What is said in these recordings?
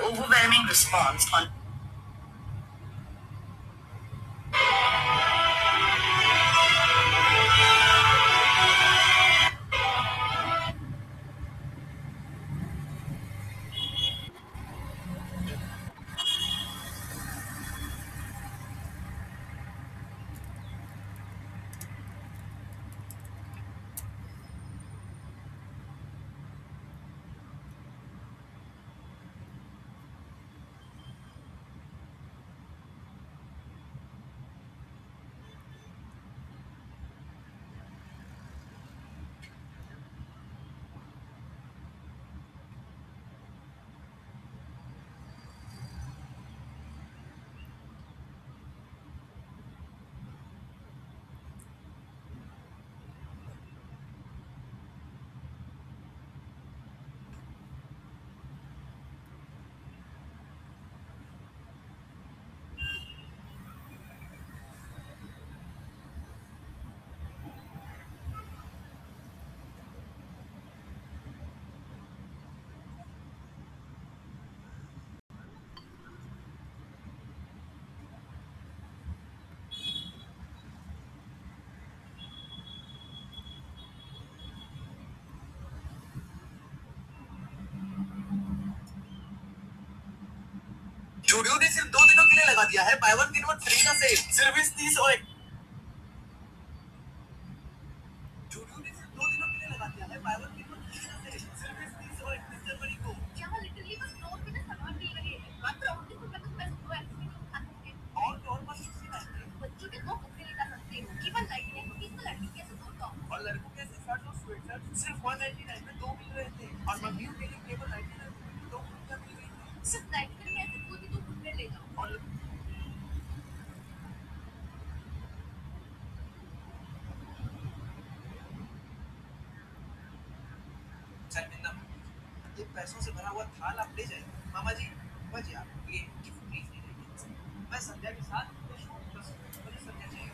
overwhelming response on. Zudio ने सिर्फ 2 दिनों के लिए लगा दिया है by one get one free का सेल, सिर्फ इस 30 और जूडियो ने सिर्फ 2 दिनों के लिए लगा दिया है by one get one free का सेल, सिर्फ इस 30 और 31 जनवरी को। यहाँ लिटरली बस 2 रुपए का सामान मिल रहे हैं, मात्र 29 रुपए तो पैसे दो एक्सपी को खा सकते हैं और बस 69 बच्चों के 2 कपड़े लेकर सकते हो, केवल 99 रुपीस में लड़की कैसे 2 टॉप और लड़कों के शर्ट और स्वेटर सिर्फ 199 में 2 मिल रहे थे और मम्मियों के लिए केवल 99 रुपए में 2 कुर्तियां मिल रही थी। सिर्फ 99 में ऐसे कोई भी 2 कपड़े ले जाओ और शर्मिंदा ये पैसों से भरा हुआ थाल आप ले जाइए। मामा जी, मामा जी आप ये गिफ्ट प्लीज ले जाइए। मैं संध्या के साथ खुश हूँ, बस मुझे संध्या चाहिए।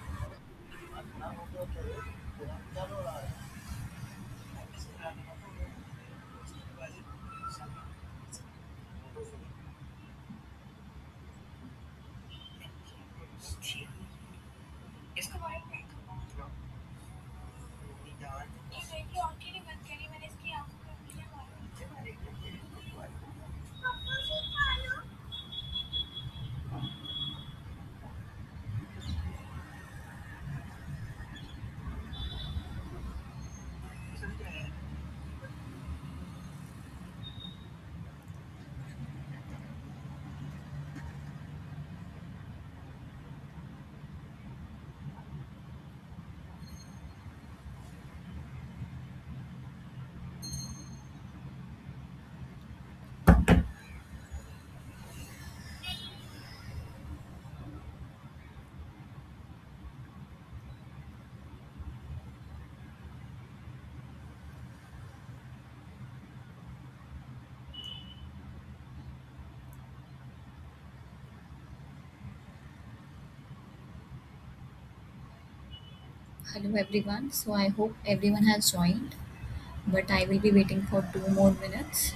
इसको ये देखिए आंखें नहीं बंद करी मैंने, इसकी आंखों में उंगलियां मारी। Hello everyone. So I hope everyone has joined, but I will be waiting for 2 more minutes.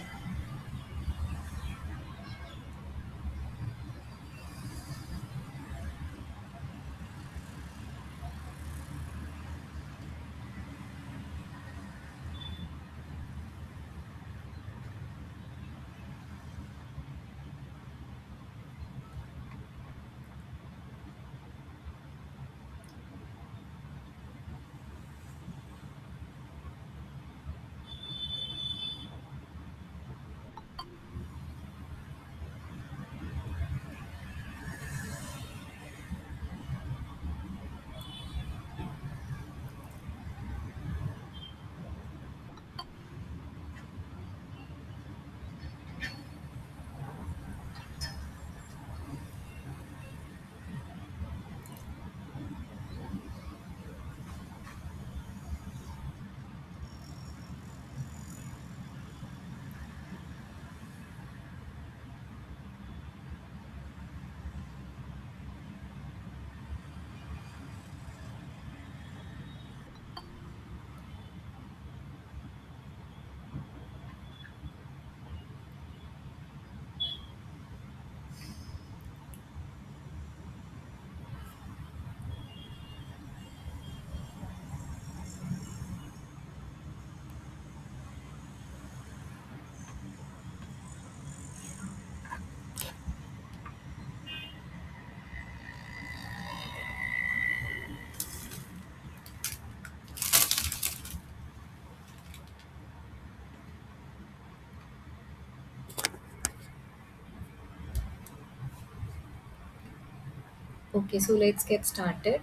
Okay, so let's get started.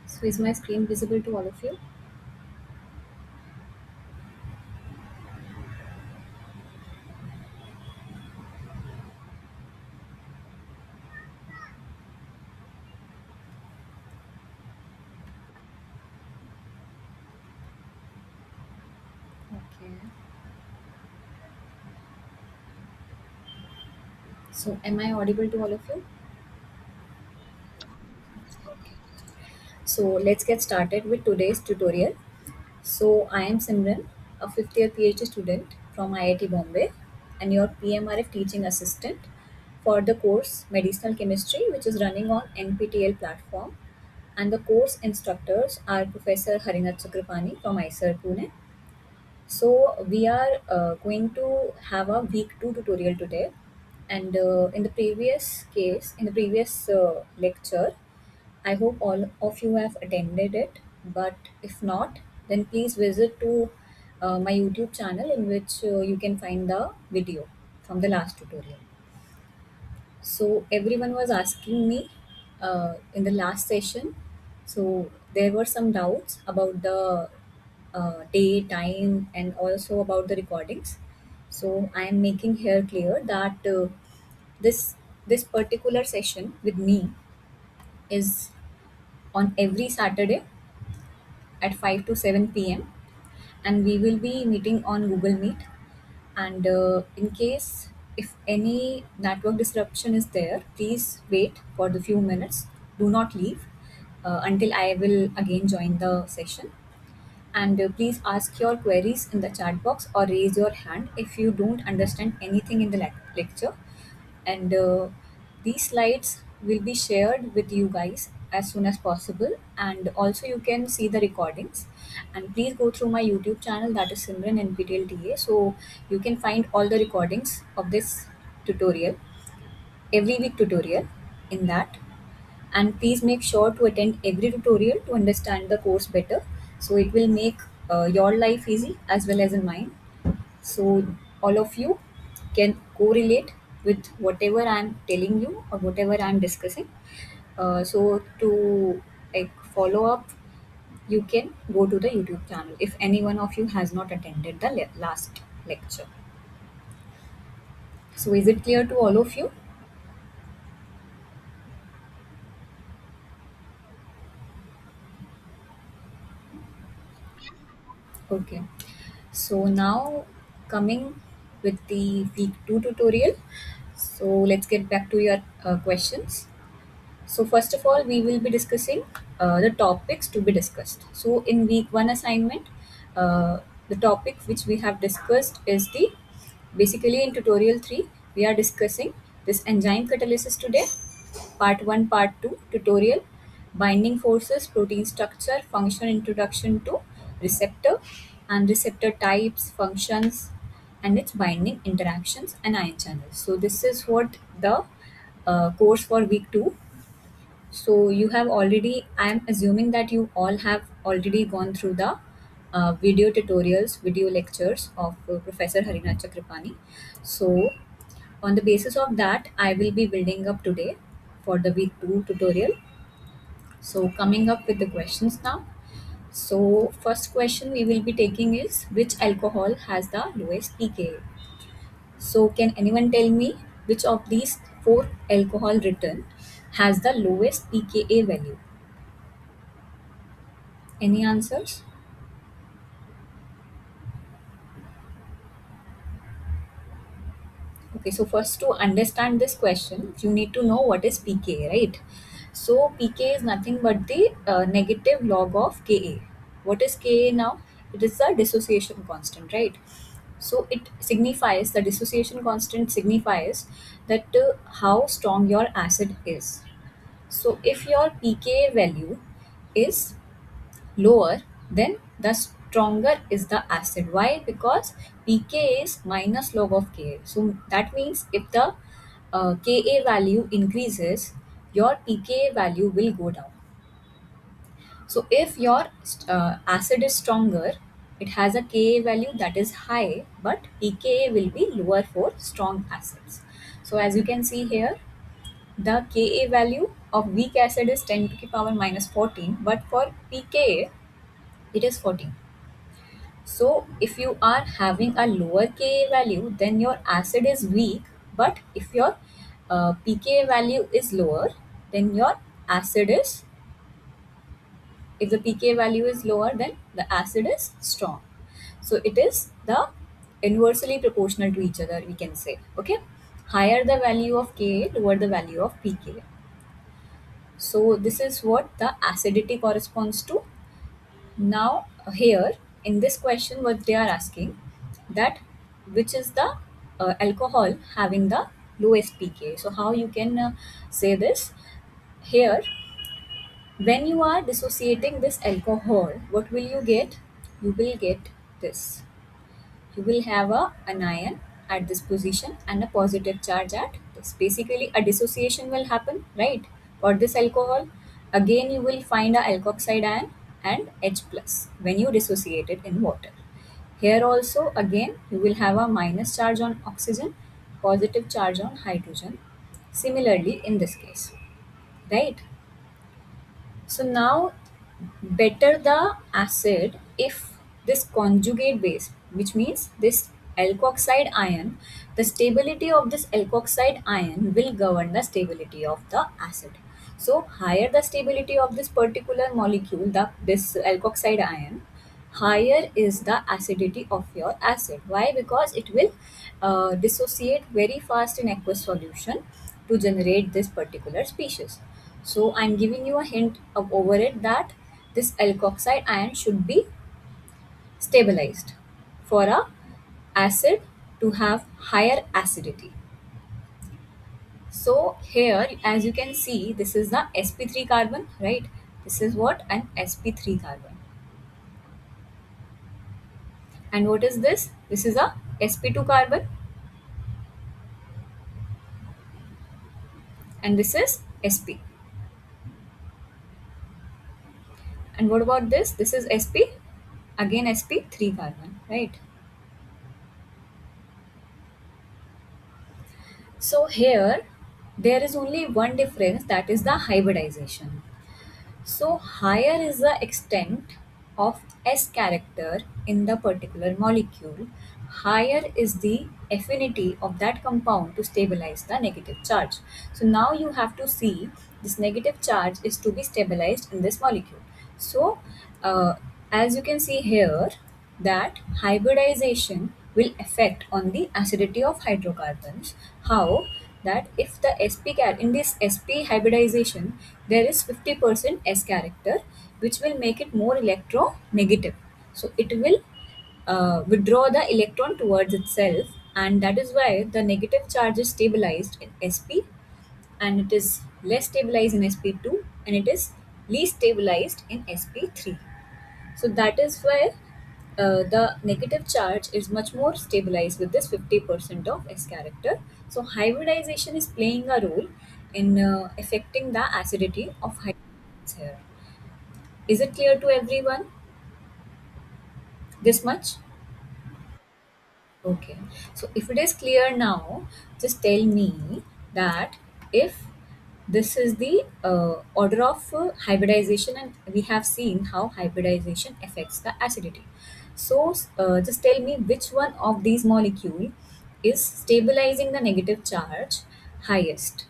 So is my screen visible to all of you? Okay. So am I audible to all of you? So let's get started with today's tutorial. So I am Simran, a fifth year PhD student from IIT Bombay and your PMRF teaching assistant for the course Medicinal Chemistry, which is running on NPTEL platform. And the course instructors are Professor Harinath Chakrapani from ISER Pune. So we are going to have a week 2 tutorial today. And in the previous lecture, I hope all of you have attended it. But if not, then please visit to my YouTube channel in which you can find the video from the last tutorial. So everyone was asking me in the last session. So there were some doubts about the day, time, and also about the recordings. So I am making here clear that this this particular session with me is on every Saturday at 5 to 7 p.m. and we will be meeting on Google Meet. And in case if any network disruption is there, please wait for the few minutes. Do not leave until I will again join the session. And please ask your queries in the chat box or raise your hand if you don't understand anything in the lecture. And these slides will be shared with you guys as soon as possible, and also you can see the recordings. And please go through my YouTube channel, that is Simran NPTLTA, so you can find all the recordings of this tutorial, every week tutorial in that. And please make sure to attend every tutorial to understand the course better, so it will make your life easy as well as in mine. So all of you can correlate with whatever I'm telling you or whatever I'm discussing. So to like follow up, you can go to the YouTube channel if any one of you has not attended the last lecture. So is it clear to all of you? Okay. So now coming with the week 2 tutorial. So let's get back to your questions. So first of all, we will be discussing the topics to be discussed. So in week 1 assignment, the topic which we have discussed is the basically in tutorial 3 we are discussing this enzyme catalysis today, part 1, part 2 tutorial, binding forces, protein structure, function, introduction to receptor and receptor types, functions, and its binding interactions and ion channels. So this is what the course for week 2. So you have already, I am assuming that you all have already gone through the video tutorials, video lectures of Professor Harinath Chakrapani. So on the basis of that, I will be building up today for the week 2 tutorial. So coming up with the questions now. So first question we will be taking is, which alcohol has the lowest pKa? So can anyone tell me which of these four alcohol written has the lowest pKa value? Any answers? Okay, so first to understand this question, you need to know what is pKa, right? So pKa is nothing but the negative log of Ka. What is Ka now? It is the dissociation constant, right? So it signifies, the dissociation constant signifies that how strong your acid is. So if your pKa value is lower, then the stronger is the acid. Why? Because pK is minus log of Ka. So that means if the Ka value increases, your pKa value will go down. So if your acid is stronger, it has a Ka value that is high, but pKa will be lower for strong acids. So as you can see here, the Ka value of weak acid is 10 to the power minus 14, but for pKa it is 14. So if you are having a lower Ka value, then your acid is weak, but if your pKa value is lower, then your acid is, if the pK value is lower, then the acid is strong. So it is the inversely proportional to each other, we can say. Okay, higher the value of Ka, lower the value of pK. So this is what the acidity corresponds to. Now here in this question, what they are asking, that which is the alcohol having the lowest pK. So how you can say this here? When you are dissociating this alcohol, what will you get? You will get this. You will have a anion at this position and a positive charge at this. Basically, a dissociation will happen, right? For this alcohol, again you will find a alkoxide ion and H plus when you dissociate it in water. Here also, again, you will have a minus charge on oxygen, positive charge on hydrogen. Similarly, in this case, right? So now better the acid if this conjugate base, which means this alkoxide ion, the stability of this alkoxide ion will govern the stability of the acid. So higher the stability of this particular molecule, the this alkoxide ion, higher is the acidity of your acid. Why? Because it will dissociate very fast in aqueous solution to generate this particular species. So I'm giving you a hint of over it that this alkoxide ion should be stabilized for a acid to have higher acidity. So here, as you can see, this is the sp3 carbon, right? This is what? An sp3 carbon. And what is this? This is a sp2 carbon, and this is sp. And what about this? This is sp, again sp3 carbon, right? So here there is only one difference, that is the hybridization. So higher is the extent of S character in the particular molecule, higher is the affinity of that compound to stabilize the negative charge. So now you have to see this negative charge is to be stabilized in this molecule. So uh, as you can see here, that hybridization will affect on the acidity of hydrocarbons. How? That if the in this sp hybridization, there is 50% s character, which will make it more electronegative. So it will withdraw the electron towards itself, and that is why the negative charge is stabilized in sp, and it is less stabilized in sp2, and it is least stabilized in sp3. So that is why the negative charge is much more stabilized with this 50% of S character. So hybridization is playing a role in affecting the acidity of hydrocarbons here. Is it clear to everyone? This much? Okay. So if it is clear now, just tell me that if this is the order of hybridization, and we have seen how hybridization affects the acidity. So just tell me which one of these molecule is stabilizing the negative charge highest.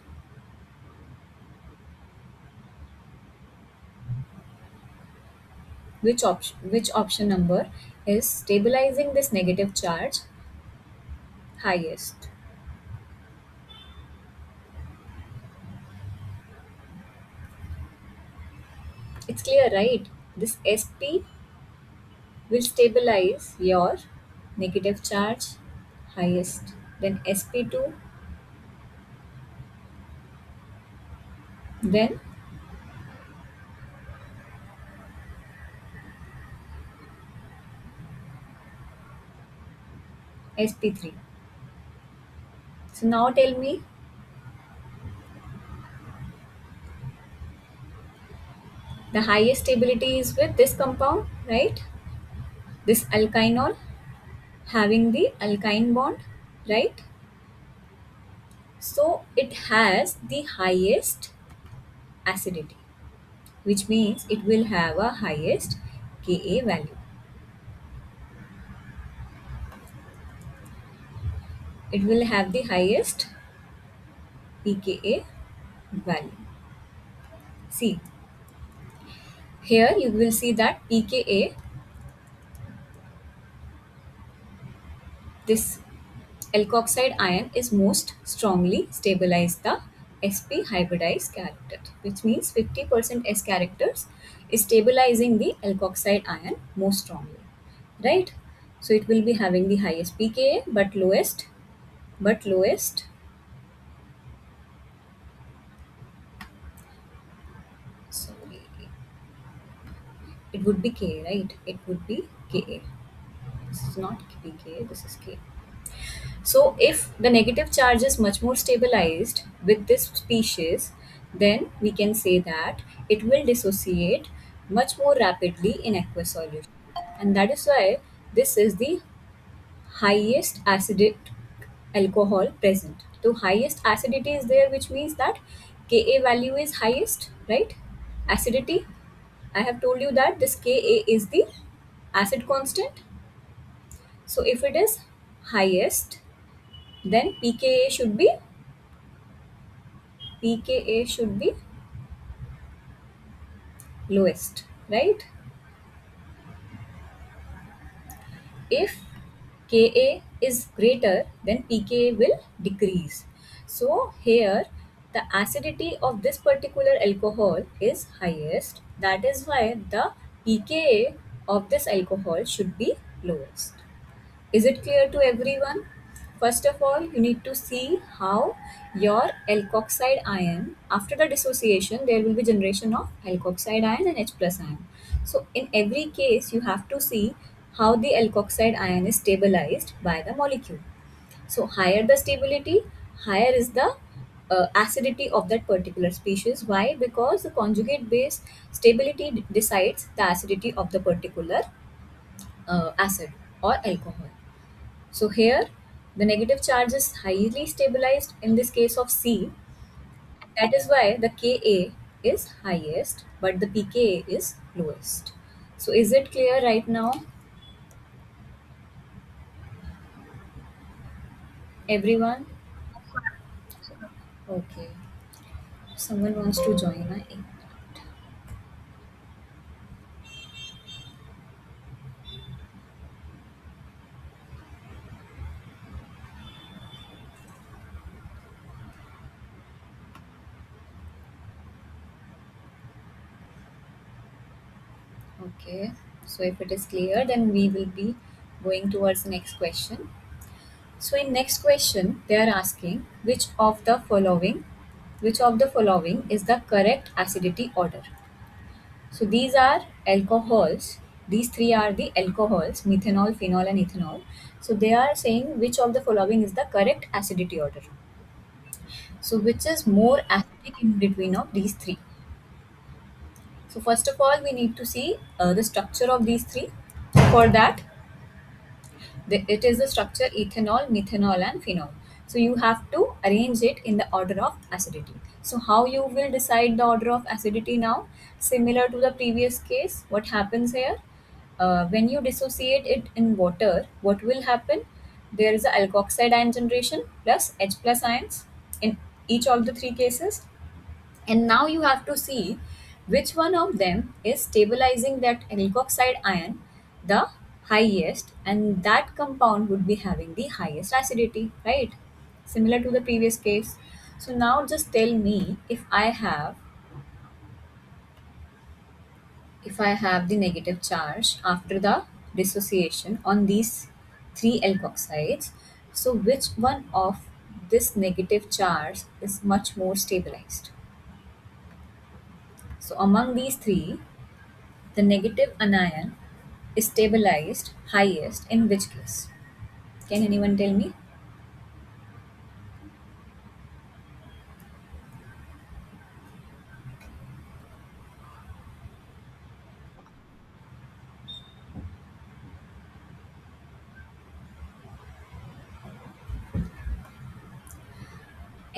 Which option number is stabilizing this negative charge highest? It's clear, right? This sp will stabilize your negative charge highest, then sp2, then sp3. So now tell me The highest stability is with this compound, right? This alkynol having the alkyne bond, right? So it has the highest acidity, which means it will have a highest Ka value. It will have the highest pKa value. See, here you will see that pKa, this alkoxide ion is most strongly stabilized the sp hybridized character, which means 50% S characters is stabilizing the alkoxide ion most strongly, right? So it will be having the highest pKa but lowest, sorry, it would be K, right? It would be Ka. This is not pKa, this is K. So, if the negative charge is much more stabilized with this species, then we can say that it will dissociate much more rapidly in aqueous solution. And that is why this is the highest acidic alcohol present. So, highest acidity is there, which means that Ka value is highest, right? Acidity, I have told you that this Ka is the acid constant. So, if it is highest, then pKa should be lowest, right? If Ka is greater, then pKa will decrease. So here the acidity of this particular alcohol is highest. That is why the pKa of this alcohol should be lowest. Is it clear to everyone? First of all, you need to see how your alkoxide ion, after the dissociation, there will be generation of alkoxide ion and H plus ion. So, in every case, you have to see how the alkoxide ion is stabilized by the molecule. So, higher the stability, higher is the acidity of that particular species. Why? Because the conjugate base stability decides the acidity of the particular acid or alcohol. So here the negative charge is highly stabilized in this case of C. That is why the Ka is highest but the pKa is lowest. So is it clear right now, everyone? Okay. Someone wants to join. Okay. So if it is clear, then we will be going towards the next question. So in next question, they are asking which of the following is the correct acidity order. So these are alcohols. These three are the alcohols, methanol, phenol, and ethanol. So they are saying which of the following is the correct acidity order. So which is more acidic in between of these three? So first of all, we need to see the structure of these three. For that, it is the structure ethanol, methanol, and phenol. So you have to arrange it in the order of acidity. So how you will decide the order of acidity now? Similar to the previous case, what happens here? When you dissociate it in water, what will happen? There is a alkoxide ion generation plus H plus ions in each of the three cases. And now you have to see which one of them is stabilizing that alkoxide ion the highest, and that compound would be having the highest acidity, right? Similar to the previous case. So now just tell me, if I have the negative charge after the dissociation on these three alkoxides, so which one of this negative charge is much more stabilized? So among these three, the negative anion is stabilized highest in which case? Can anyone tell me?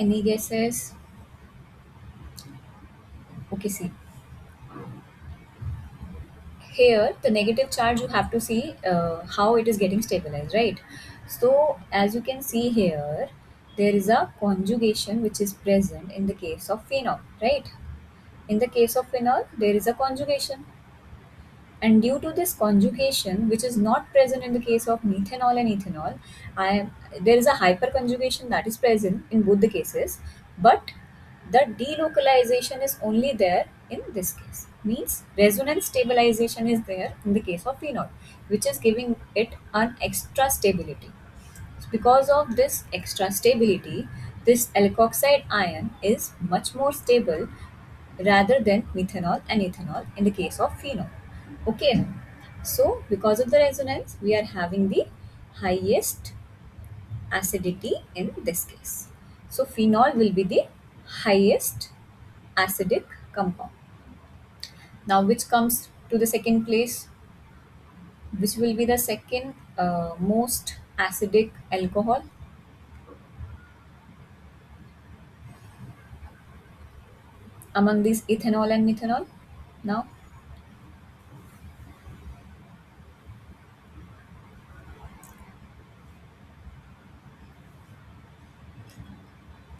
Any guesses? Okay, see. Here, the negative charge, you have to see how it is getting stabilized, right? So, as you can see here, there is a conjugation which is present in the case of phenol, right? In the case of phenol, there is a conjugation. And due to this conjugation, which is not present in the case of methanol and ethanol, there is a hyperconjugation that is present in both the cases, but the delocalization is only there in this case. Means resonance stabilization is there in the case of phenol, which is giving it an extra stability. Because of this extra stability, this alkoxide ion is much more stable rather than methanol and ethanol in the case of phenol. Okay, so because of the resonance, we are having the highest acidity in this case. So phenol will be the highest acidic compound. Now, which comes to the second place? Which will be the second most acidic alcohol among these ethanol and methanol? Now,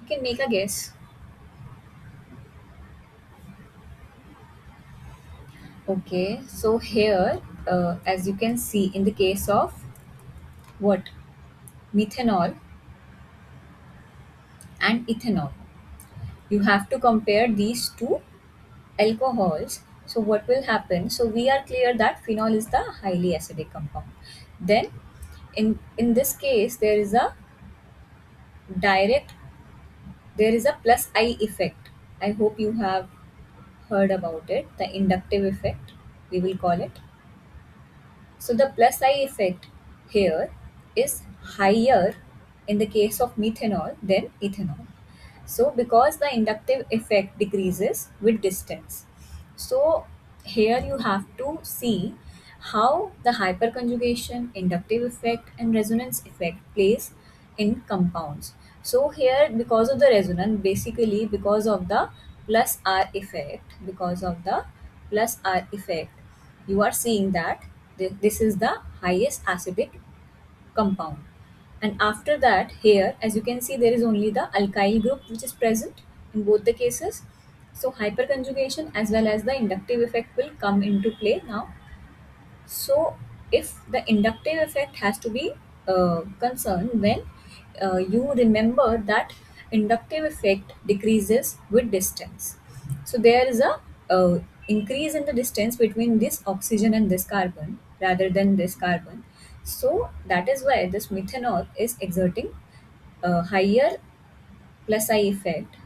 you can make a guess. Okay, so here, as you can see, in the case of what? Methanol and ethanol, you have to compare these two alcohols. So what will happen? So we are clear that phenol is the highly acidic compound. Then in this case, direct there is a plus I effect. I hope you have heard about it, the inductive effect, we will call it. So the plus I effect here is higher in the case of methanol than ethanol. So because the inductive effect decreases with distance. So here you have to see how the hyperconjugation, inductive effect and resonance effect plays in compounds. So here, because of the resonance, basically because of the plus R effect, you are seeing that this is the highest acidic compound. And after that, here, as you can see, there is only the alkyl group which is present in both the cases. So hyperconjugation as well as the inductive effect will come into play now. So, if the inductive effect has to be concerned, then you remember that inductive effect decreases with distance. So, there is a increase in the distance between this oxygen and this carbon rather than this carbon. So, that is why this methanol is exerting a higher plus I effect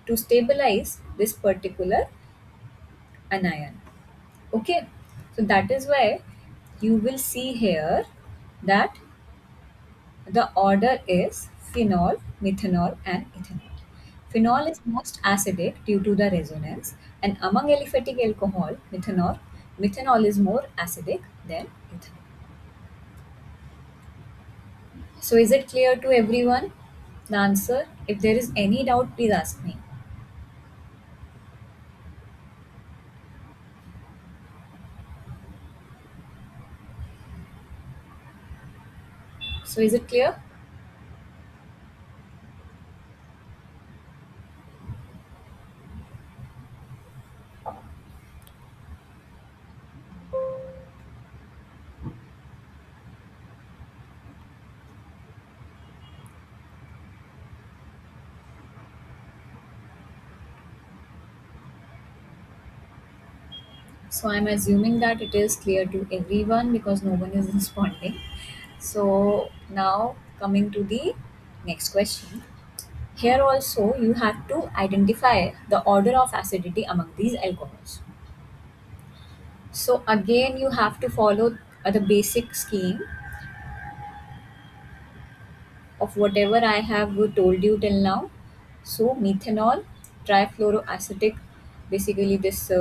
to stabilize this particular anion. Okay, so that is why you will see here that the order is phenol, methanol, and ethanol. Phenol is most acidic due to the resonance, and among aliphatic alcohol, methanol is more acidic than ethanol. So, is it clear to everyone? The answer. If there is any doubt, please ask me. So, is it clear? So I'm assuming that it is clear to everyone because no one is responding. So now coming to the next question. Here also you have to identify the order of acidity among these alcohols. So again you have to follow the basic scheme of whatever I have told you till now. So methanol, trifluoroacetic, basically this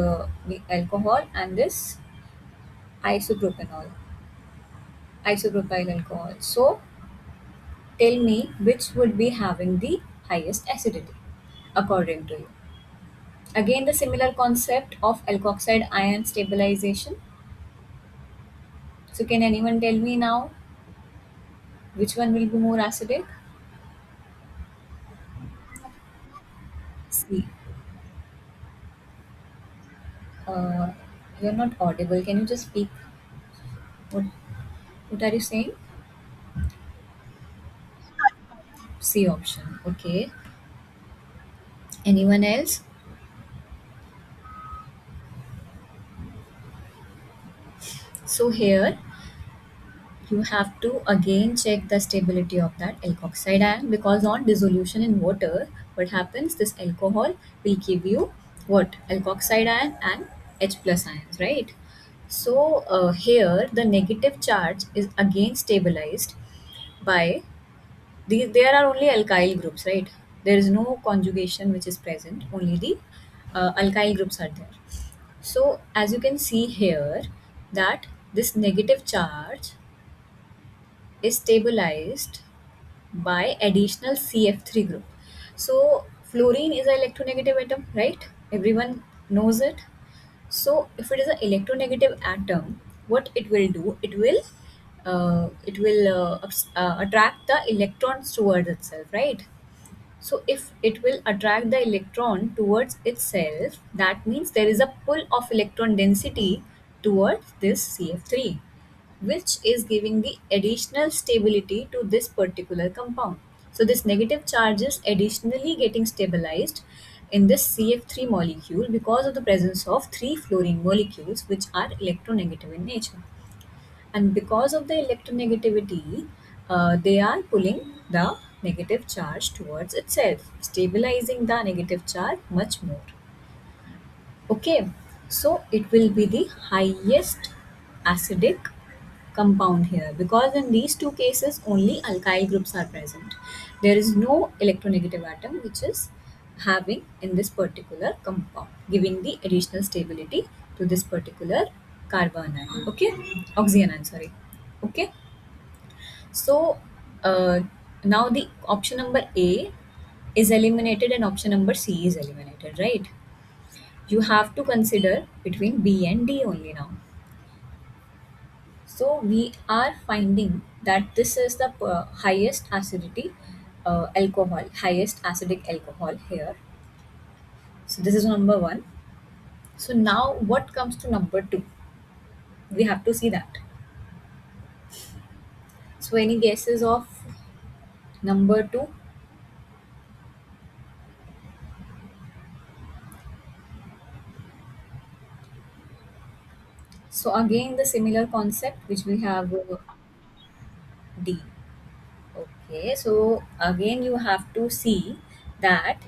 alcohol, and this isopropanol, isopropyl alcohol. So tell me which would be having the highest acidity, according to you. Again, the similar concept of alkoxide ion stabilization. So, can anyone tell me now which one will be more acidic? See, uh, you're not audible. Can you just speak? What, what are you saying? C option. Okay. Anyone else? So, here you have to again check the stability of that alkoxide ion, because on dissolution in water, what happens, this alcohol will give you what, alkoxide ion and H plus ions, right? So here the negative charge is again stabilized by there are only alkyl groups, right? There is no conjugation which is present, only the alkyl groups are there. So as you can see here, that this negative charge is stabilized by additional CF3 group. So fluorine is an electronegative atom, right? Everyone knows it. So if it is an electronegative atom, what it will do? It will attract the electrons towards itself, right? So if it will attract the electron towards itself, that means there is a pull of electron density towards this CF3, which is giving the additional stability to this particular compound. So this negative charge is additionally getting stabilized in this CF3 molecule because of the presence of three fluorine molecules which are electronegative in nature. And because of the electronegativity, they are pulling the negative charge towards itself, stabilizing the negative charge much more. Okay, so it will be the highest acidic compound here, because in these two cases only alkyl groups are present. There is no electronegative atom which is having in this particular compound, giving the additional stability to this particular carbon ion. Okay, oxygen ion, sorry. Okay, so uh, now the option number A is eliminated and option number C is eliminated, right? You have to consider between B and D only now. So we are finding that this is the highest acidity alcohol, highest acidic alcohol here. So this is number one. So now what comes to number two? We have to see that. So any guesses of number two? So again the similar concept which we have D. Okay, so again you have to see that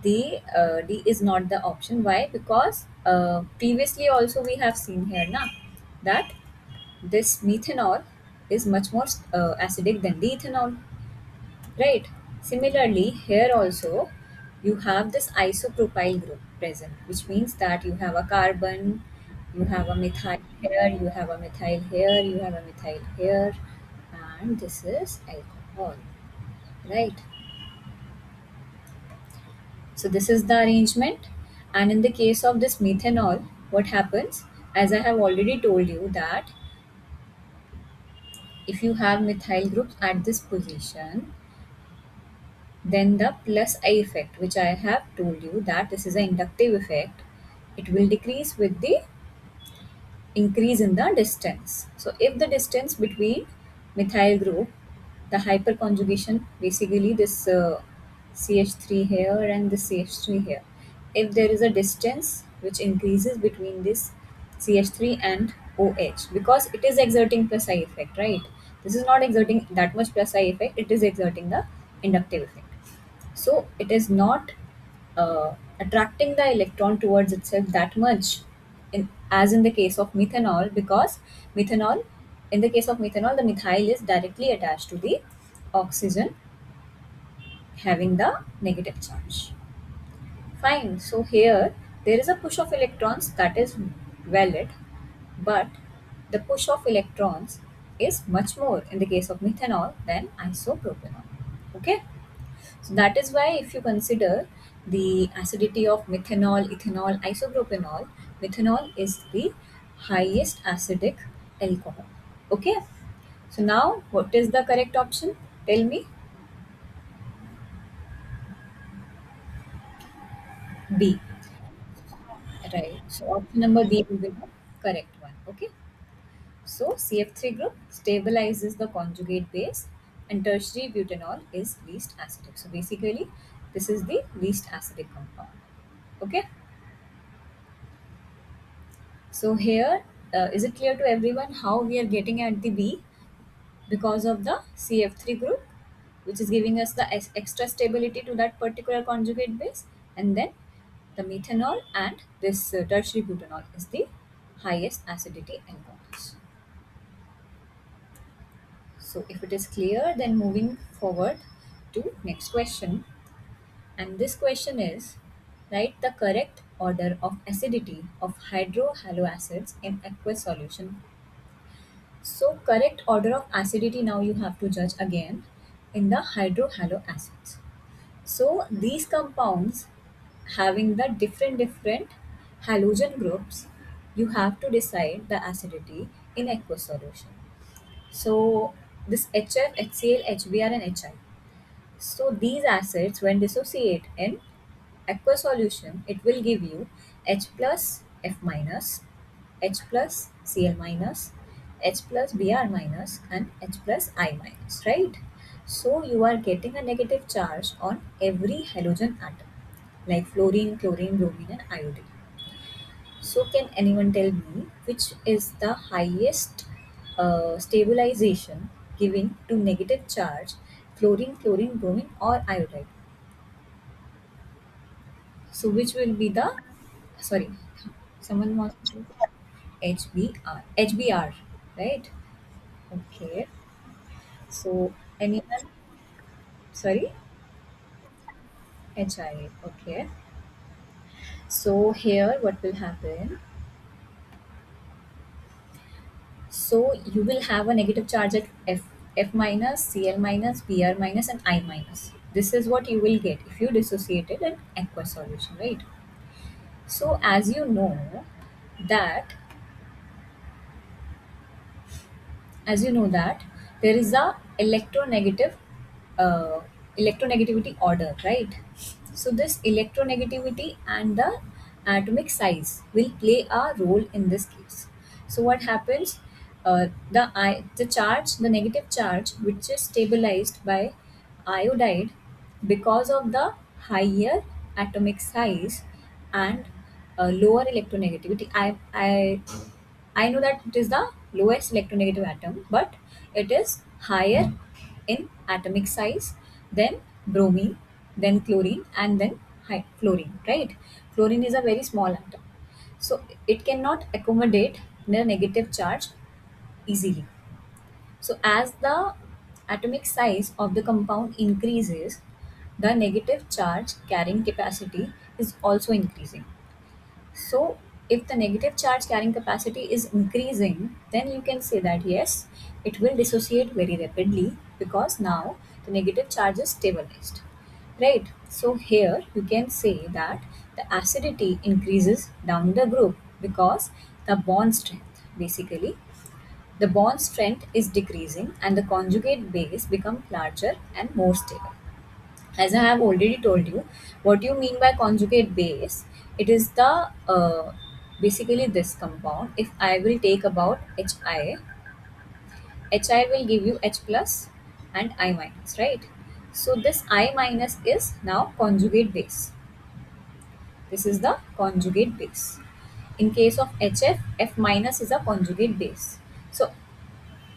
the D is not the option. Why? Because previously also we have seen here na, that this methanol is much more acidic than the ethanol, right? Similarly, here also you have this isopropyl group present, which means that you have a carbon, you have a methyl here, you have a methyl here, you have a methyl here, and this is alcohol, right? So this is the arrangement. And in the case of this methanol, what happens? As I have already told you that if you have methyl groups at this position, then the plus I effect, which I have told you that this is an inductive effect, it will decrease with the increase in the distance. So if the distance between methyl group, the hyperconjugation, basically this CH3 here and this CH3 here, if there is a distance which increases between this CH3 and OH, because it is exerting plus I effect, right? This is not exerting that much plus I effect, it is exerting the inductive effect. So it is not attracting the electron towards itself that much as in the case of methanol, because methanol, in the case of methanol, the methyl is directly attached to the oxygen having the negative charge. Fine. So here there is a push of electrons, that is valid, but the push of electrons is much more in the case of methanol than isopropanol. Okay. So that is why if you consider the acidity of methanol, ethanol, isopropanol, methanol is the highest acidic alcohol. Okay. So now what is the correct option? Tell me. B. Right. So option number B will be the correct one. Okay. So CF3 group stabilizes the conjugate base and tertiary butanol is least acidic. So basically this is the least acidic compound. Okay. So here, is it clear to everyone how we are getting at the B? Because of the CF3 group, which is giving us the extra stability to that particular conjugate base, and then the methanol and this tertiary butanol is the highest acidity alcohols. So if it is clear, then moving forward to next question, and this question is, write the correct order of acidity of hydrohaloacids in aqueous solution. So correct order of acidity now you have to judge again in the hydrohaloacids. So these compounds having the different halogen groups, you have to decide the acidity in aqueous solution. So this HF, HCl, HBr and HI. So these acids when dissociate in aqueous solution, it will give you H plus F minus, H plus Cl minus, H plus Br minus and H plus I minus, right? So you are getting a negative charge on every halogen atom like fluorine, chlorine, bromine and iodine. So can anyone tell me which is the highest stabilization giving to negative charge fluorine, chlorine, bromine or iodide? So which will be the, sorry, someone wants to, HBr, right? Okay. So anyone, sorry, HI. Okay. So here what will happen? So you will have a negative charge at F minus, Cl minus, Br minus and I minus. This is what you will get if you dissociate it in aqueous solution, right? So as you know that that there is a electronegative uh, electronegativity order, right? So this electronegativity and the atomic size will play a role in this case. So what happens, the charge, the negative charge which is stabilized by iodide because of the higher atomic size and lower electronegativity. I know that it is the lowest electronegative atom, but it is higher in atomic size than bromine, then chlorine, and then fluorine, right? Fluorine is a very small atom. So it cannot accommodate the negative charge easily. So as the atomic size of the compound increases, the negative charge carrying capacity is also increasing. So, if the negative charge carrying capacity is increasing, then you can say that yes, it will dissociate very rapidly because now the negative charge is stabilized. Right? So, here you can say that the acidity increases down the group because the bond strength, basically, the bond strength is decreasing and the conjugate base becomes larger and more stable. As I have already told you, what you mean by conjugate base, it is the basically this compound. If I will take about Hi will give you H plus and I minus, right? So this I minus is now conjugate base. This is the conjugate base. In case of HF, F minus is a conjugate base. So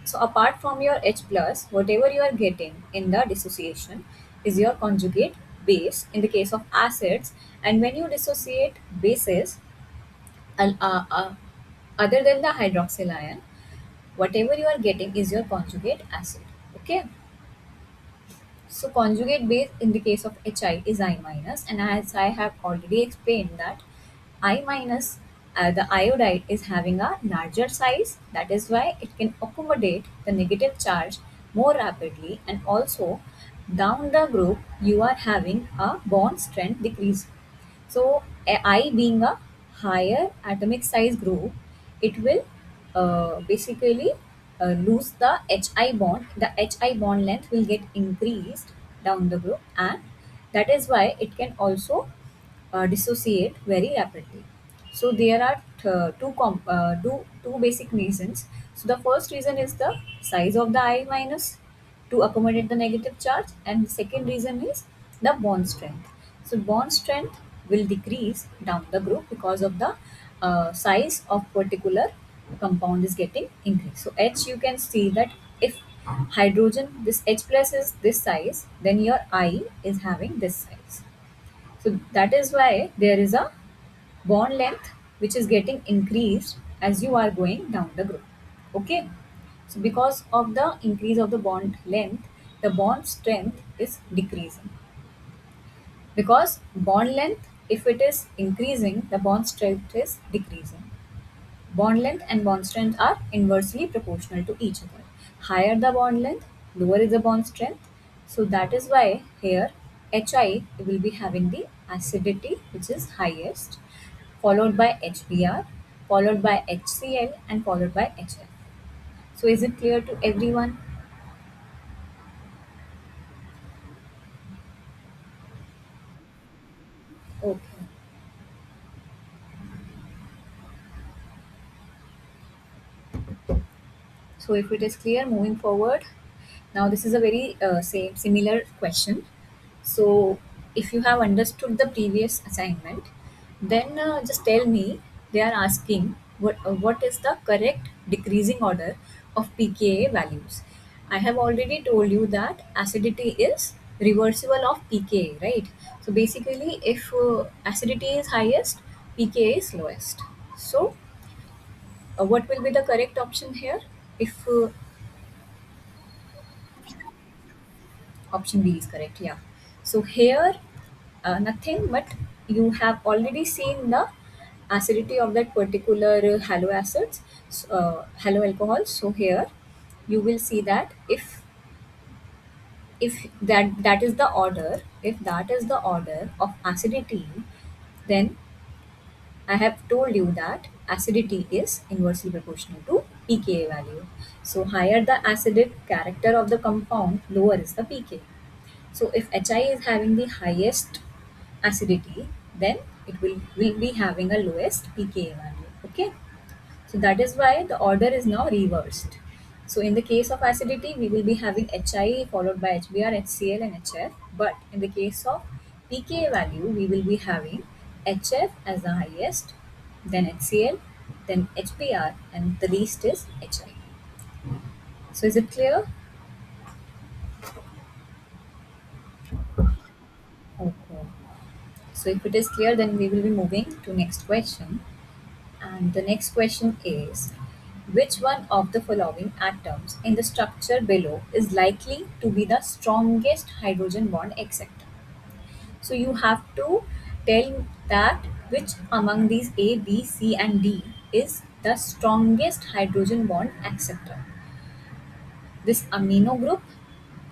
so apart from your H plus, whatever you are getting in the dissociation is your conjugate base in the case of acids. And when you dissociate bases, and, other than the hydroxyl ion, whatever you are getting is your conjugate acid. Okay. So conjugate base in the case of Hi is I minus, and as I have already explained that I minus, the iodide is having a larger size. That is why it can accommodate the negative charge more rapidly, and also down the group you are having a bond strength decrease. So I being a higher atomic size group, it will basically lose the Hi bond. The Hi bond length will get increased down the group, and that is why it can also dissociate very rapidly. So there are two basic reasons. So the first reason is the size of the I minus to accommodate the negative charge, and the second reason is the bond strength. So bond strength will decrease down the group because of the size of particular compound is getting increased. So H, you can see that if hydrogen, this H plus is this size, then your I is having this size. So that is why there is a bond length which is getting increased as you are going down the group. Okay. So because of the increase of the bond length, the bond strength is decreasing. Because bond length, if it is increasing, the bond strength is decreasing. Bond length and bond strength are inversely proportional to each other. Higher the bond length, lower is the bond strength. So that is why here Hi will be having the acidity which is highest, followed by HBr, followed by HCl, and followed by HF. So is it clear to everyone? Okay. So if it is clear, moving forward, now this is a very same similar question. So if you have understood the previous assignment, then just tell me. They are asking what is the correct decreasing order of pKa values. I have already told you that acidity is reversible of pKa, right? So basically, if acidity is highest, pKa is lowest. So what will be the correct option here? If Option B is correct, yeah. So here, nothing but you have already seen the acidity of that particular halo acids, halo alcohol. So here, you will see that if that is the order, if that is the order of acidity, then I have told you that acidity is inversely proportional to pKa value. So higher the acidic character of the compound, lower is the pKa. So if Hi is having the highest acidity, then will be having a lowest pKa value. Okay. So that is why the order is now reversed. So in the case of acidity, we will be having Hi followed by HBr, HCl, and HF. But in the case of pKa value, we will be having HF as the highest, then HCl, then HBr, and the least is Hi. So is it clear? Okay. So if it is clear, then we will be moving to next question. And the next question is, which one of the following atoms in the structure below is likely to be the strongest hydrogen bond acceptor? So you have to tell that which among these A, B, C, and D is the strongest hydrogen bond acceptor. This amino group,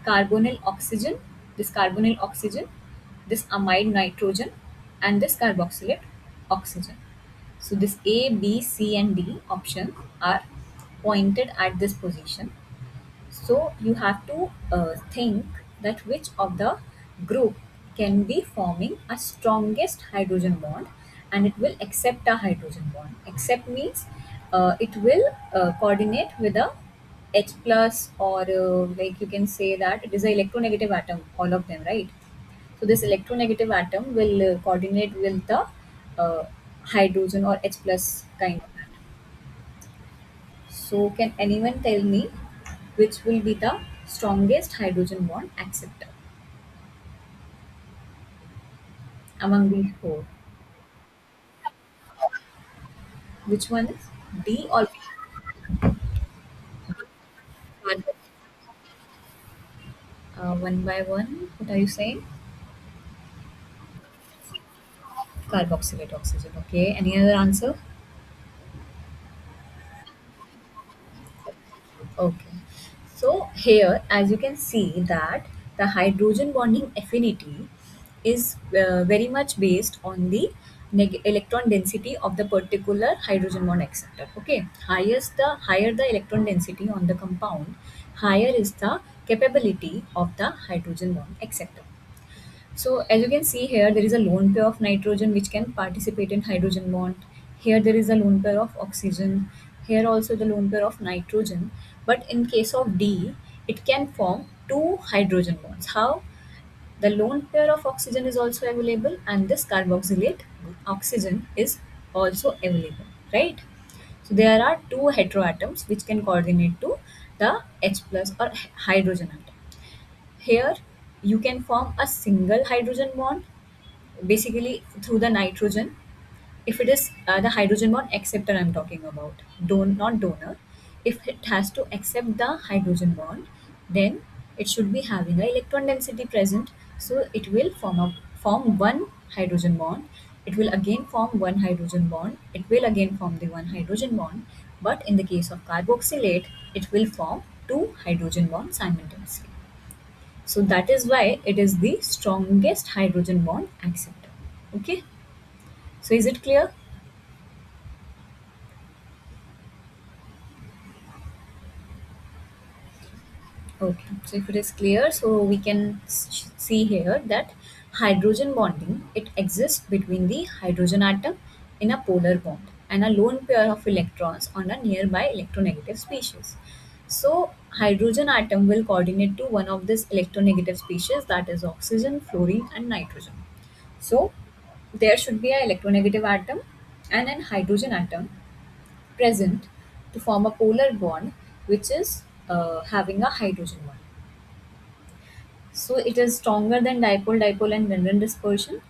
carbonyl oxygen, this carbonyl oxygen, this amide nitrogen, and this carboxylate oxygen. So this A, B, C, and D options are pointed at this position. So you have to think that which of the group can be forming a strongest hydrogen bond, and it will accept a hydrogen bond. Accept means it will coordinate with a H plus, or like you can say that it is an electronegative atom, all of them, right? So this electronegative atom will coordinate with the uh, hydrogen or H plus kind of atom. So can anyone tell me which will be the strongest hydrogen bond acceptor among these four? Which one is D or B? One by one, what are you saying? Carboxylate oxygen. Okay. Any other answer? Okay. So here, as you can see that the hydrogen bonding affinity is very much based on the electron density of the particular hydrogen bond acceptor. Okay, higher the electron density on the compound, higher is the capability of the hydrogen bond acceptor. So as you can see here, there is a lone pair of nitrogen which can participate in hydrogen bond. Here there is a lone pair of oxygen. Here also the lone pair of nitrogen. But in case of D, it can form two hydrogen bonds. How? The lone pair of oxygen is also available and this carboxylate oxygen is also available, right? So there are two heteroatoms which can coordinate to the H plus or hydrogen atom. Here you can form a single hydrogen bond basically through the nitrogen. If it is the hydrogen bond acceptor I'm talking about, not donor. If it has to accept the hydrogen bond, then it should be having a electron density present. So it will form one hydrogen bond. It will again form one hydrogen bond. It will again form the one hydrogen bond. But in the case of carboxylate, it will form two hydrogen bonds simultaneously. So that is why it is the strongest hydrogen bond acceptor. Okay. So is it clear? Okay, so if it is clear, so we can see here that hydrogen bonding, it exists between the hydrogen atom in a polar bond and a lone pair of electrons on a nearby electronegative species. So hydrogen atom will coordinate to one of these electronegative species, that is oxygen, fluorine and nitrogen. So there should be an electronegative atom and an hydrogen atom present to form a polar bond which is having a hydrogen bond. So it is stronger than dipole and London dispersion,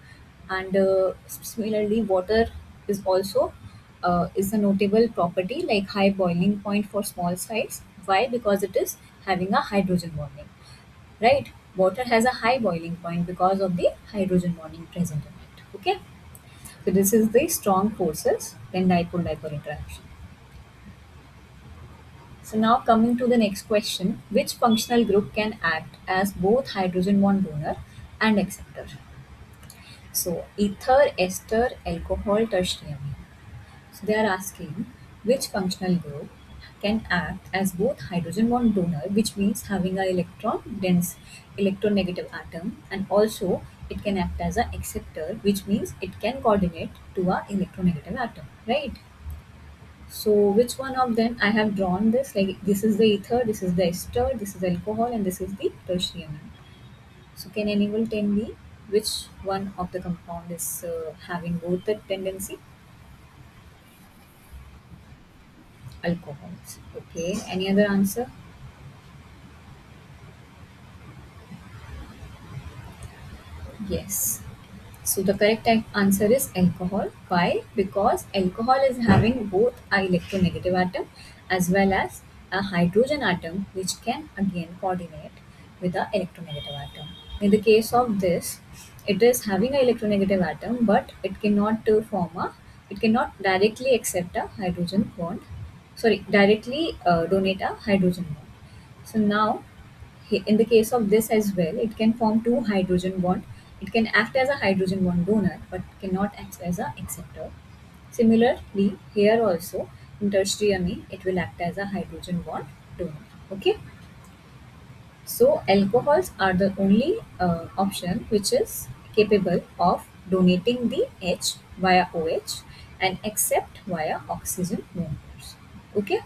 and similarly, water is also is a notable property like high boiling point for small size. Why? Because it is having a hydrogen bonding, right? Water has a high boiling point because of the hydrogen bonding present in it. Okay, so this is the strong forces then dipole interaction. So now coming to the next question, which functional group can act as both hydrogen bond donor and acceptor? So ether, ester, alcohol, tertiary amine. So they are asking which functional group can act as both hydrogen bond donor, which means having a electron dense electronegative atom, and also it can act as a acceptor, which means it can coordinate to a electronegative atom, right? So which one of them I have drawn this? Like this is the ether, this is the ester, this is alcohol, and this is the tertiary amine. So can anyone tell me which one of the compound is having both the tendency? Alcohols. Okay. Any other answer? Yes. So the correct answer is alcohol. Why? Because alcohol is having both a electronegative atom as well as a hydrogen atom which can again coordinate with the electronegative atom. In the case of this, it is having a electronegative atom but it cannot directly accept a hydrogen bond. Sorry, directly donate a hydrogen bond. So now in the case of this as well, it can form two hydrogen bond. It can act as a hydrogen bond donor, but cannot act as a acceptor. Similarly, here also in tertiary amine, it will act as a hydrogen bond donor. Okay. So alcohols are the only option which is capable of donating the H via OH and accept via oxygen donors. Okay.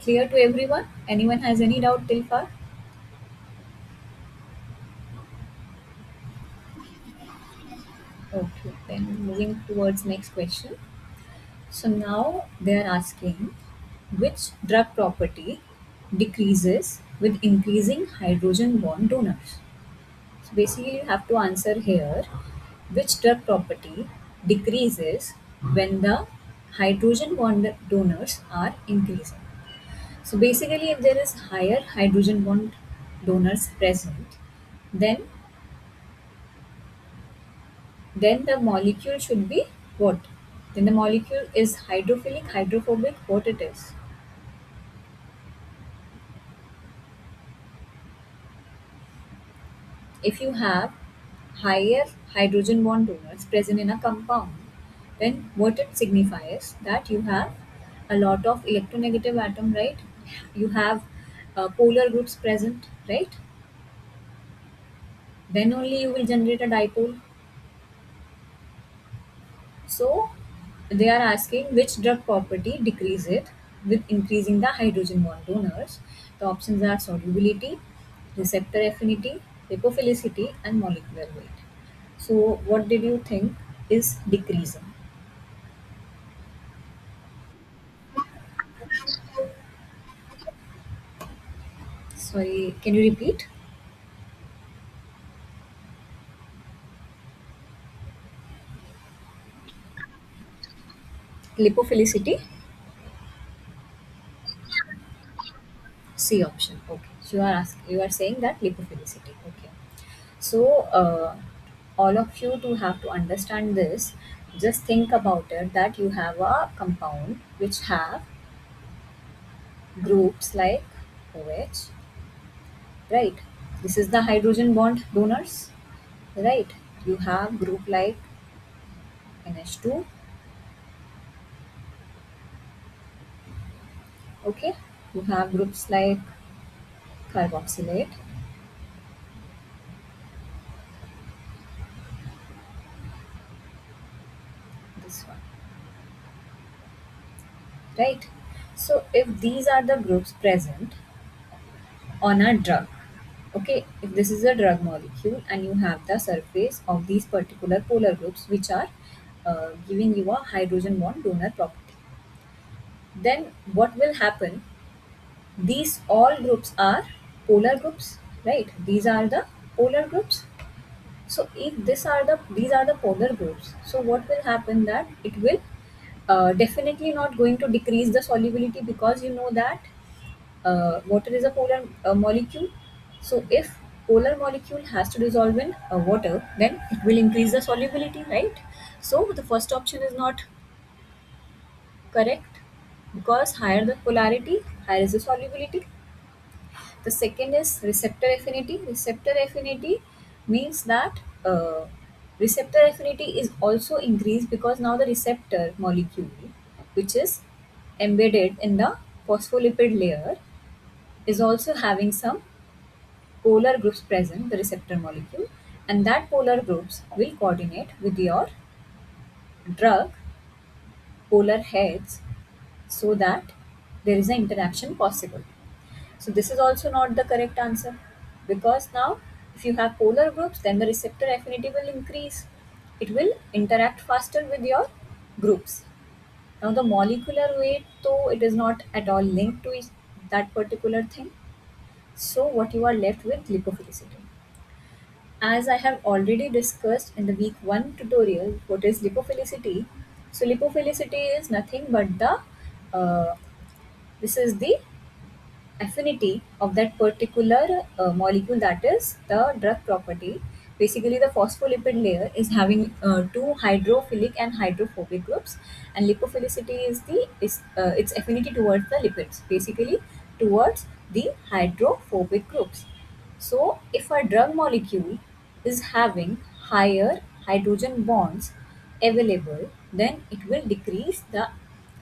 Clear to everyone? Anyone has any doubt till far? Okay, then moving towards next question. So now they are asking which drug property decreases with increasing hydrogen bond donors. So basically you have to answer here which drug property decreases when the hydrogen bond donors are increasing. So basically if there is higher hydrogen bond donors present, then then the molecule should be what? Then the molecule is hydrophilic, hydrophobic, what it is. If you have higher hydrogen bond donors present in a compound, then what it signifies that you have a lot of electronegative atom, right? You have polar groups present, right? Then only you will generate a dipole. So they are asking which drug property decrease it with increasing the hydrogen bond donors. The options are solubility, receptor affinity, lipophilicity, and molecular weight. So what did you think is decreasing? Sorry, can you repeat? Lipophilicity, C option. Okay. So you are saying that lipophilicity. Okay. So all of you to have to understand this. Just think about it that you have a compound which have groups like OH, right? This is the hydrogen bond donors, right? You have group like NH2, okay? You have groups like carboxylate, this one, right? So if these are the groups present on a drug, okay, if this is a drug molecule and you have the surface of these particular polar groups which are giving you a hydrogen bond donor property, then what will happen? These all groups are polar groups, right? These are the polar groups. So if these are the polar groups, so what will happen that it will definitely not going to decrease the solubility because you know that water is a polar molecule. So if polar molecule has to dissolve in water, then it will increase the solubility, right? So the first option is not correct because higher the polarity, higher is the solubility. The second is receptor affinity. Receptor affinity means that receptor affinity is also increased because now the receptor molecule, which is embedded in the phospholipid layer, is also having some polar groups present, the receptor molecule, and that polar groups will coordinate with your drug polar heads so that there is an interaction possible. So this is also not the correct answer because now if you have polar groups, then the receptor affinity will increase. It will interact faster with your groups. Now the molecular weight, though it is not at all linked to that particular thing. So what you are left with lipophilicity. As I have already discussed in the week 1 tutorial, what is lipophilicity? So lipophilicity is nothing but the this is the affinity of that particular molecule, that is the drug property. Basically the phospholipid layer is having two hydrophilic and hydrophobic groups, and lipophilicity is its affinity towards the lipids, basically towards the hydrophobic groups. So if a drug molecule is having higher hydrogen bonds available, then it will decrease the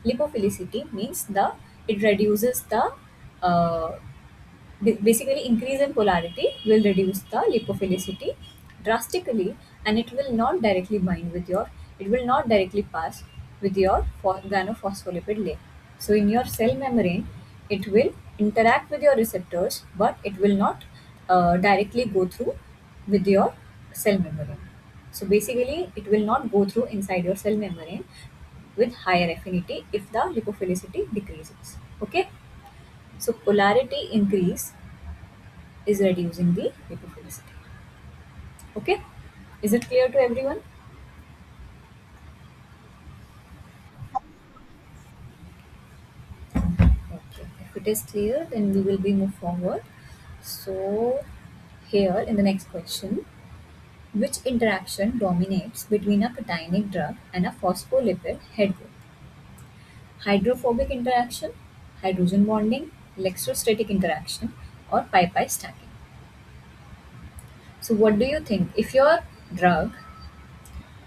lipophilicity, means the it reduces the uh, basically increase in polarity will reduce the lipophilicity drastically, and it will not directly bind with your, it will not directly pass with your organophospholipid layer. So in your cell membrane it will interact with your receptors, but it will not directly go through with your cell membrane. So basically it will not go through inside your cell membrane with higher affinity if the lipophilicity decreases. Okay, so polarity increase is reducing the lipophilicity. Okay, is it clear to everyone? Okay, if it is clear, then we will be move forward. So here in the next question, which interaction dominates between a cationic drug and a phospholipid head group? Hydrophobic interaction, hydrogen bonding, electrostatic interaction, or pi-pi stacking? So what do you think? If your drug,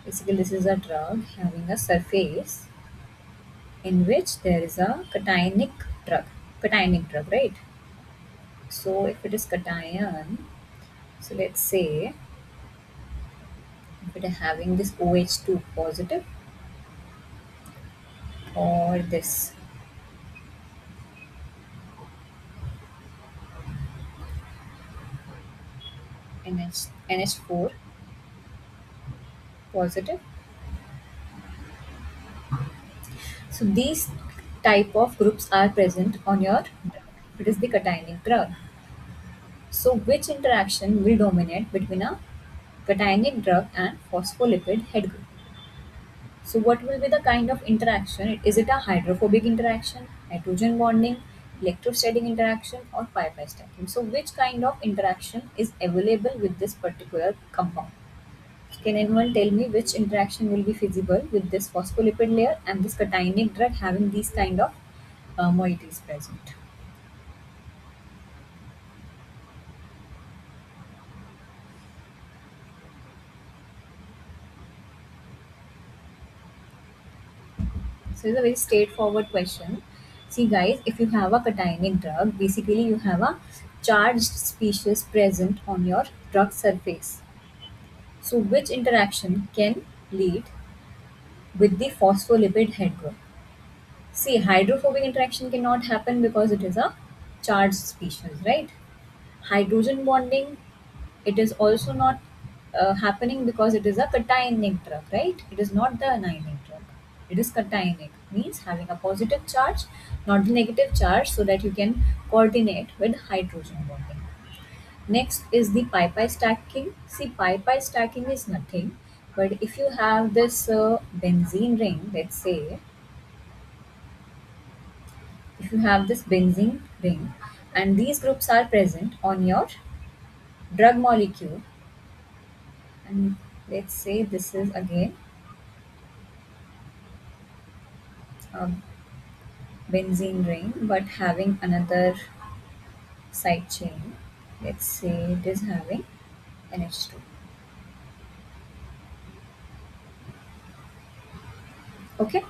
basically this is a drug having a surface in which there is a cationic drug, right? So if it is cation, so let's say if it is having this OH2 positive or this NH4 positive. So these type of groups are present on your drug. It is the cationic drug. So which interaction will dominate between a cationic drug and phospholipid head group? So what will be the kind of interaction? Is it a hydrophobic interaction, hydrogen bonding, electrostatic interaction, or pi-pi stacking? So which kind of interaction is available with this particular compound? Can anyone tell me which interaction will be feasible with this phospholipid layer and this cationic drug having these kind of moieties present? So it's a very straightforward question. See guys, if you have a cationic drug, basically you have a charged species present on your drug surface. So which interaction can lead with the phospholipid head group? See, hydrophobic interaction cannot happen because it is a charged species, right? Hydrogen bonding, it is also not happening because it is a cationic drug, right? It is not the anionic drug. It is cationic, means having a positive charge, not the negative charge, so that you can coordinate with hydrogen bonding. Next is the pi-pi stacking. See, pi-pi stacking is nothing, but if you have this benzene ring, let's say, if you have this benzene ring, and these groups are present on your drug molecule, and let's say this is again a benzene ring but having another side chain. Let's say it is having NH2. Okay,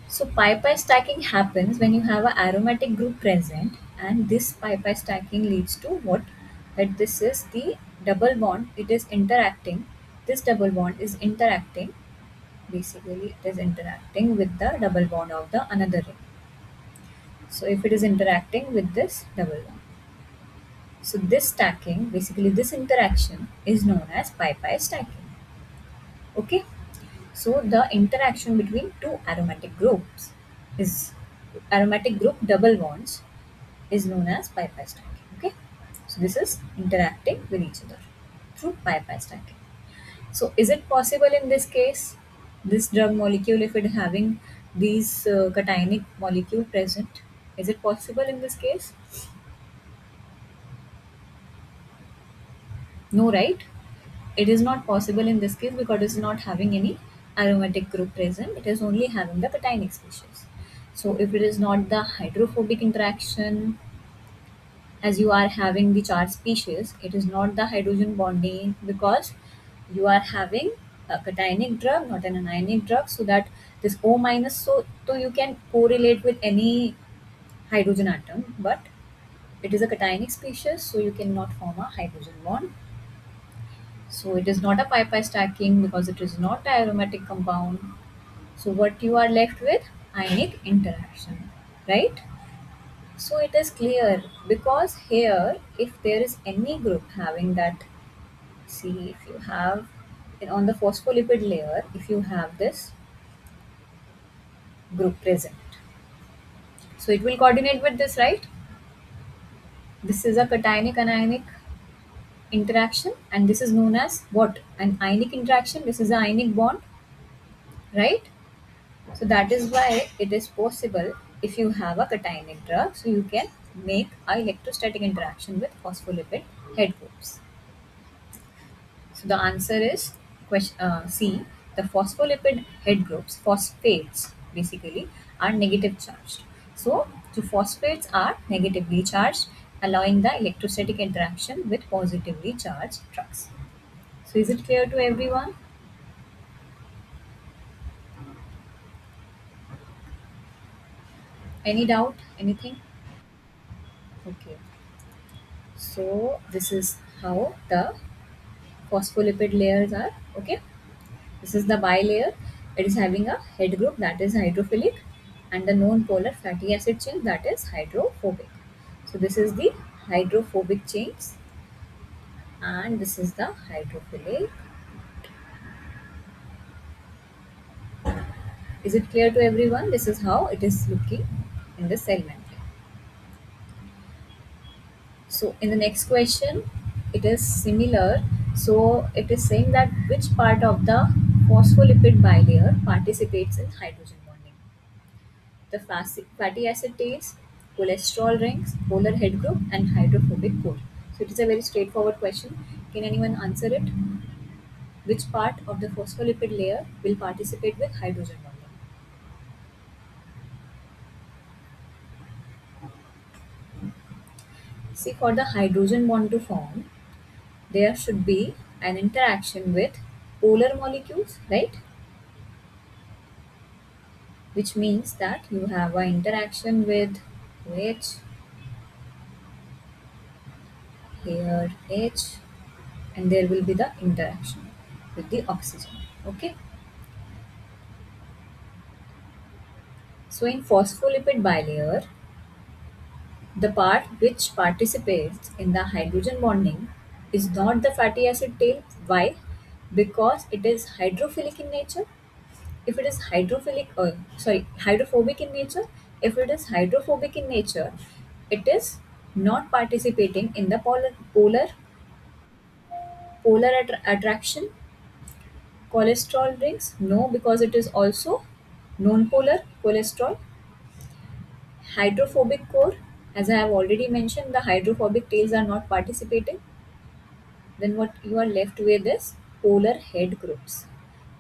so pi-pi stacking happens when you have an aromatic group present, and this pi-pi stacking leads to what? That this is the double bond, it is interacting. This double bond is interacting, basically it is interacting with the double bond of the another ring. So if it is interacting with this double bond, so this stacking, basically this interaction is known as pi-pi stacking. Okay, so the interaction between two aromatic groups is aromatic group double bonds is known as pi-pi stacking. Okay, so this is interacting with each other through pi-pi stacking. So is it possible in this case, this drug molecule, if it having these cationic molecule present, is it possible in this case? No, right? It is not possible in this case because it is not having any aromatic group present. It is only having the cationic species. So if it is not the hydrophobic interaction, as you are having the charged species, it is not the hydrogen bonding because you are having a cationic drug, not an anionic drug, so that this O minus, so you can correlate with any hydrogen atom, but it is a cationic species, so you cannot form a hydrogen bond. So it is not a pi-pi stacking because it is not a aromatic compound. So what you are left with? Ionic interaction, right? So it is clear because here, if there is any group having that, see if you have on the phospholipid layer, if you have this group present, so it will coordinate with this, right? This is a cationic anionic interaction, and this is known as what? An ionic interaction. This is an ionic bond, right? So that is why it is possible if you have a cationic drug, so you can make a electrostatic interaction with phospholipid head groups. So the answer is question C. The phospholipid head groups, phosphates basically, are negative charged. So the phosphates are negatively charged, allowing the electrostatic interaction with positively charged drugs. So is it clear to everyone? Any doubt? Anything? Okay. So this is how the phospholipid layers are. Okay. This is the bilayer. It is having a head group that is hydrophilic and the non-polar fatty acid chain that is hydrophobic. So this is the hydrophobic chains and this is the hydrophilic. Is it clear to everyone? This is how it is looking in the cell membrane. So in the next question, it is similar. So it is saying that which part of the phospholipid bilayer participates in hydrogen bonding? The fatty acid tails, cholesterol rings, polar head group, and hydrophobic core. So it is a very straightforward question. Can anyone answer it? Which part of the phospholipid layer will participate with hydrogen bonding? See, for the hydrogen bond to form, there should be an interaction with polar molecules, right? Which means that you have an interaction with H, here H, and there will be the interaction with the oxygen. Okay. So in phospholipid bilayer, the part which participates in the hydrogen bonding is not the fatty acid tail. Why? Because it is hydrophilic in nature. If it is hydrophobic in nature, if it is hydrophobic in nature, it is not participating in the attraction. Cholesterol rings, no, because it is also non-polar cholesterol. Hydrophobic core, as I have already mentioned, the hydrophobic tails are not participating. Then what you are left with is polar head groups.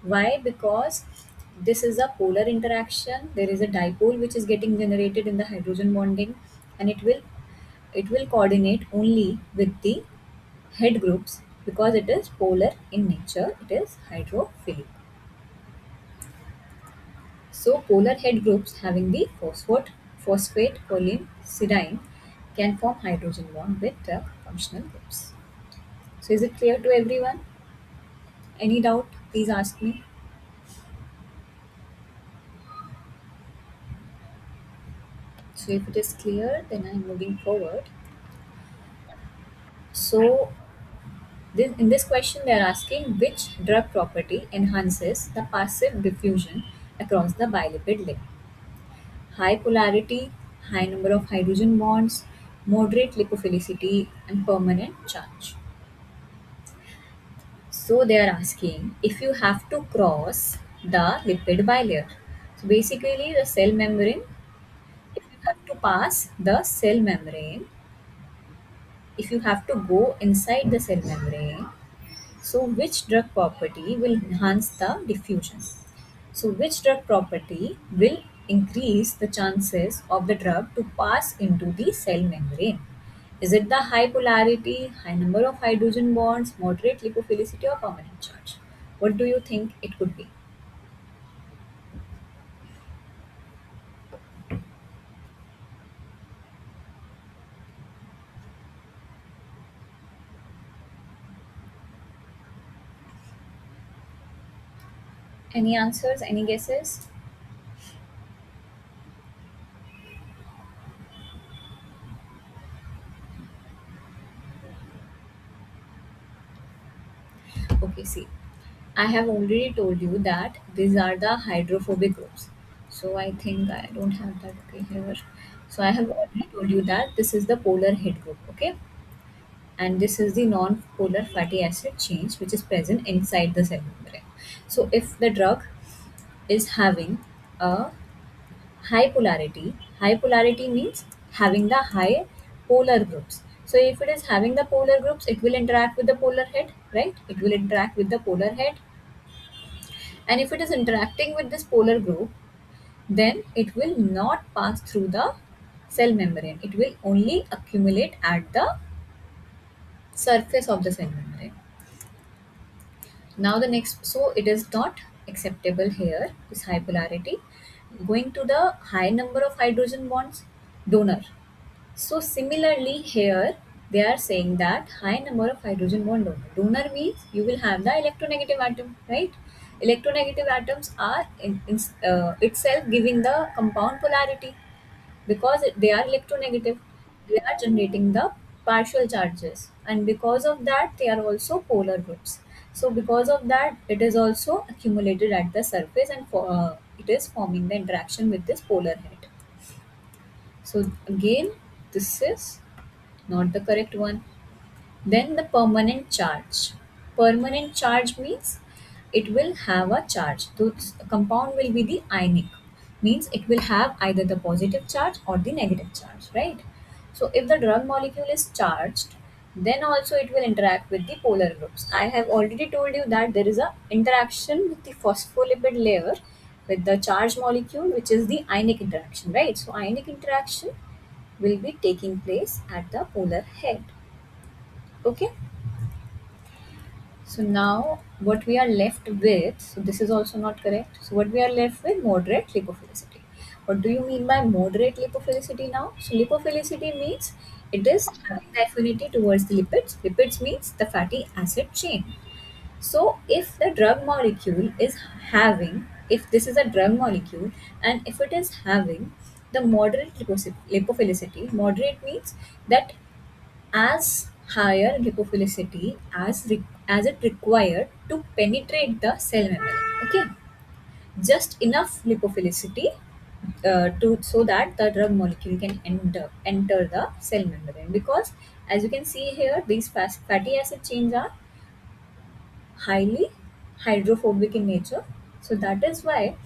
Why? Because this is a polar interaction. There is a dipole which is getting generated in the hydrogen bonding, and it will coordinate only with the head groups because it is polar in nature. It is hydrophilic. So polar head groups having the phosphate, choline, serine can form hydrogen bond with the functional groups. So is it clear to everyone? Any doubt? Please ask me. So if it is clear, then I'm moving forward. So in this question, they are asking which drug property enhances the passive diffusion across the bilipid layer. High polarity, high number of hydrogen bonds, moderate lipophilicity, and permanent charge. So they are asking if you have to cross the lipid bilayer. So basically, the cell membrane, if you have to pass the cell membrane, if you have to go inside the cell membrane, so which drug property will enhance the diffusion? So which drug property will increase the chances of the drug to pass into the cell membrane? Is it the high polarity, high number of hydrogen bonds, moderate lipophilicity, or permanent charge? What do you think it could be? Any answers? Any guesses? Okay, see, I have already told you that these are the hydrophobic groups. So I think I don't have that okay here. So I have already told you that this is the polar head group, okay? And this is the non-polar fatty acid chains which is present inside the cell membrane. So if the drug is having a high polarity means having the high polar groups. So if it is having the polar groups, it will interact with the polar head, right? It will interact with the polar head. And if it is interacting with this polar group, then it will not pass through the cell membrane. It will only accumulate at the surface of the cell membrane. Now the next, so it is not acceptable here, this high polarity. Going to the high number of hydrogen bonds, donor. So similarly here, they are saying that high number of hydrogen bond donor. Donor means you will have the electronegative atom, right? Electronegative atoms are itself giving the compound polarity, because they are electronegative. They are generating the partial charges, and because of that they are also polar groups. So because of that it is also accumulated at the surface, and it is forming the interaction with this polar head. So again, this is not the correct one. Then the permanent charge. Permanent charge means it will have a charge. So compound will be the ionic, means it will have either the positive charge or the negative charge, right? So if the drug molecule is charged, then also it will interact with the polar groups. I have already told you that there is a interaction with the phospholipid layer with the charged molecule, which is the ionic interaction, right? So ionic interaction will be taking place at the polar head. Okay. So now what we are left with, so this is also not correct. So what we are left with, moderate lipophilicity. What do you mean by moderate lipophilicity now? So lipophilicity means it is having the affinity towards the lipids. Lipids means the fatty acid chain. So if the drug molecule is having, if this is a drug molecule and if it is having the moderate lipophilicity, moderate means that as higher lipophilicity as it required to penetrate the cell membrane. Okay, just enough lipophilicity to so that the drug molecule can enter the cell membrane, because as you can see here, these fatty acid chains are highly hydrophobic in nature. So that is why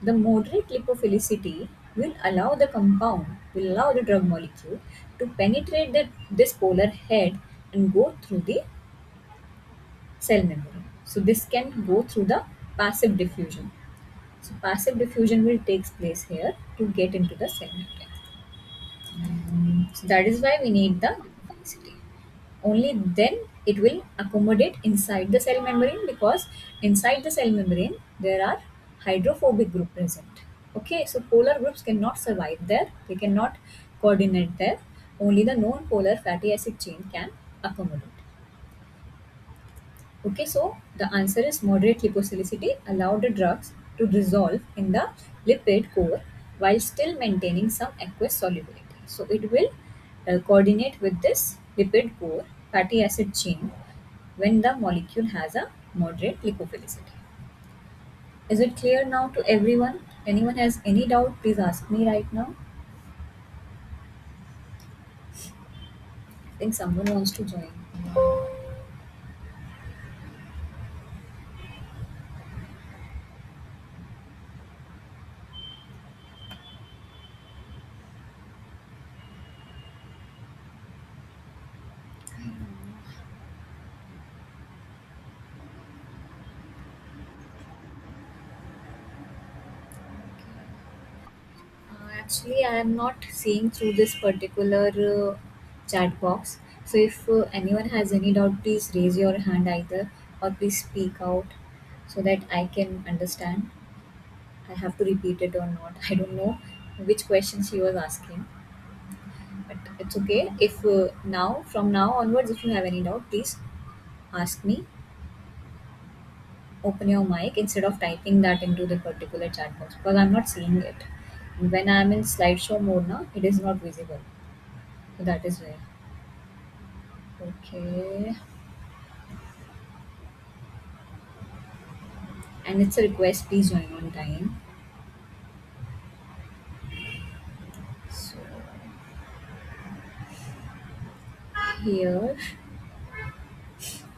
the moderate lipophilicity will allow the compound, will allow the drug molecule to penetrate this polar head and go through the cell membrane. So this can go through the passive diffusion. So passive diffusion will take place here to get into the cell membrane. So that is why we need the lipophilicity. Only then it will accommodate inside the cell membrane, because inside the cell membrane there are hydrophobic group present. Okay, so polar groups cannot survive there, they cannot coordinate there. Only the non-polar fatty acid chain can accommodate. Okay, so the answer is moderate lipophilicity allow the drugs to dissolve in the lipid core while still maintaining some aqueous solubility. So it will coordinate with this lipid core fatty acid chain when the molecule has a moderate lipophilicity. Is it clear now to everyone? Anyone has any doubt, please ask me right now. I think someone wants to join. Actually, I am not seeing through this particular chat box. So, if anyone has any doubt, please raise your hand either, or please speak out so that I can understand. I have to repeat it or not. I don't know which question she was asking, but it's okay. If now, from now onwards, if you have any doubt, please ask me. Open your mic instead of typing that into the particular chat box, because I'm not seeing it. When I'm in slideshow mode now, it is not visible. So that is why. Okay. And it's a request, please join on time. So here,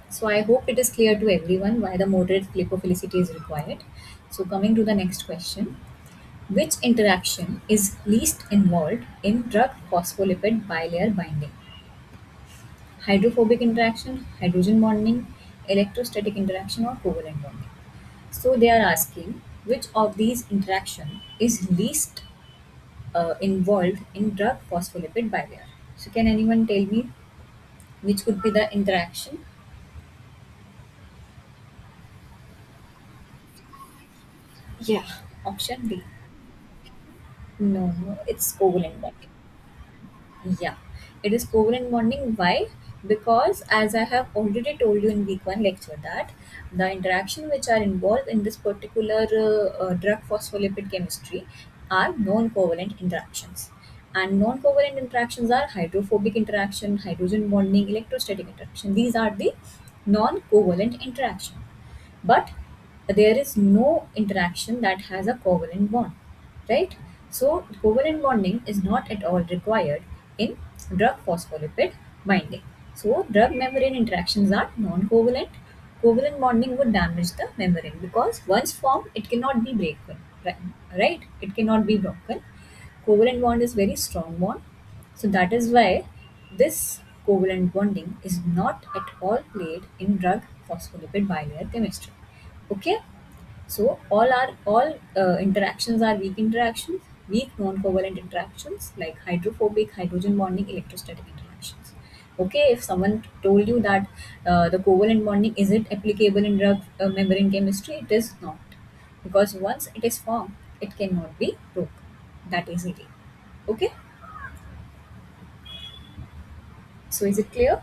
so I hope it is clear to everyone why the moderate lipophilicity is required. So coming to the next question, which interaction is least involved in drug phospholipid bilayer binding? Hydrophobic interaction, hydrogen bonding, electrostatic interaction, or covalent bonding? So they are asking which of these interaction is least involved in drug phospholipid bilayer. So can anyone tell me which could be the interaction? Yeah, option B. No, no, it's covalent bonding. Yeah, it is covalent bonding. Why? Because as I have already told you in week 1 lecture that the interaction which are involved in this particular drug phospholipid chemistry are non-covalent interactions. And non-covalent interactions are hydrophobic interaction, hydrogen bonding, electrostatic interaction. These are the non-covalent interaction. But there is no interaction that has a covalent bond, right? So covalent bonding is not at all required in drug phospholipid binding. So drug membrane interactions are non-covalent. Covalent bonding would damage the membrane because once formed it cannot be broken, right? It cannot be broken. Covalent bond is very strong bond, so that is why this covalent bonding is not at all played in drug phospholipid bilayer chemistry. Okay, so all interactions are weak interactions, weak non-covalent interactions like hydrophobic, hydrogen bonding, electrostatic interactions. Okay, if someone told you that the covalent bonding isn't applicable in drug membrane chemistry, it is not, because once it is formed, it cannot be broken that easily. Okay, so is it clear?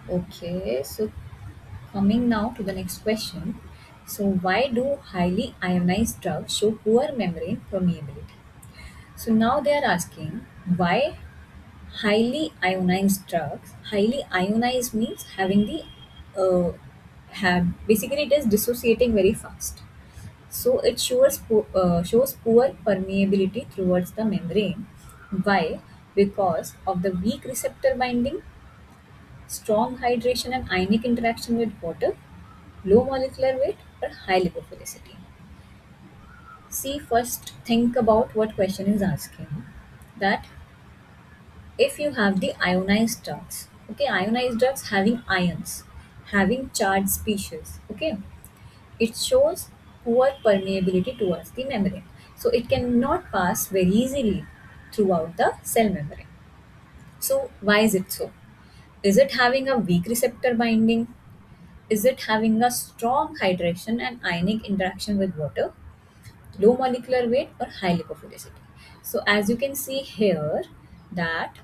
Okay, so coming now to the next question. So why do highly ionized drugs show poor membrane permeability? So now they are asking why highly ionized means having the have basically it is dissociating very fast. So it shows poor permeability towards the membrane. Why? Because of the weak receptor binding, strong hydration and ionic interaction with water, low molecular weight, or high lipophilicity. See, first think about what question is asking. That if you have the ionized drugs, okay, ionized drugs having ions, having charged species, okay, it shows poor permeability towards the membrane. So it cannot pass very easily throughout the cell membrane. So why is it so? Is it having a weak receptor binding? Is it having a strong hydration and ionic interaction with water, low molecular weight, or high lipophilicity? So as you can see here that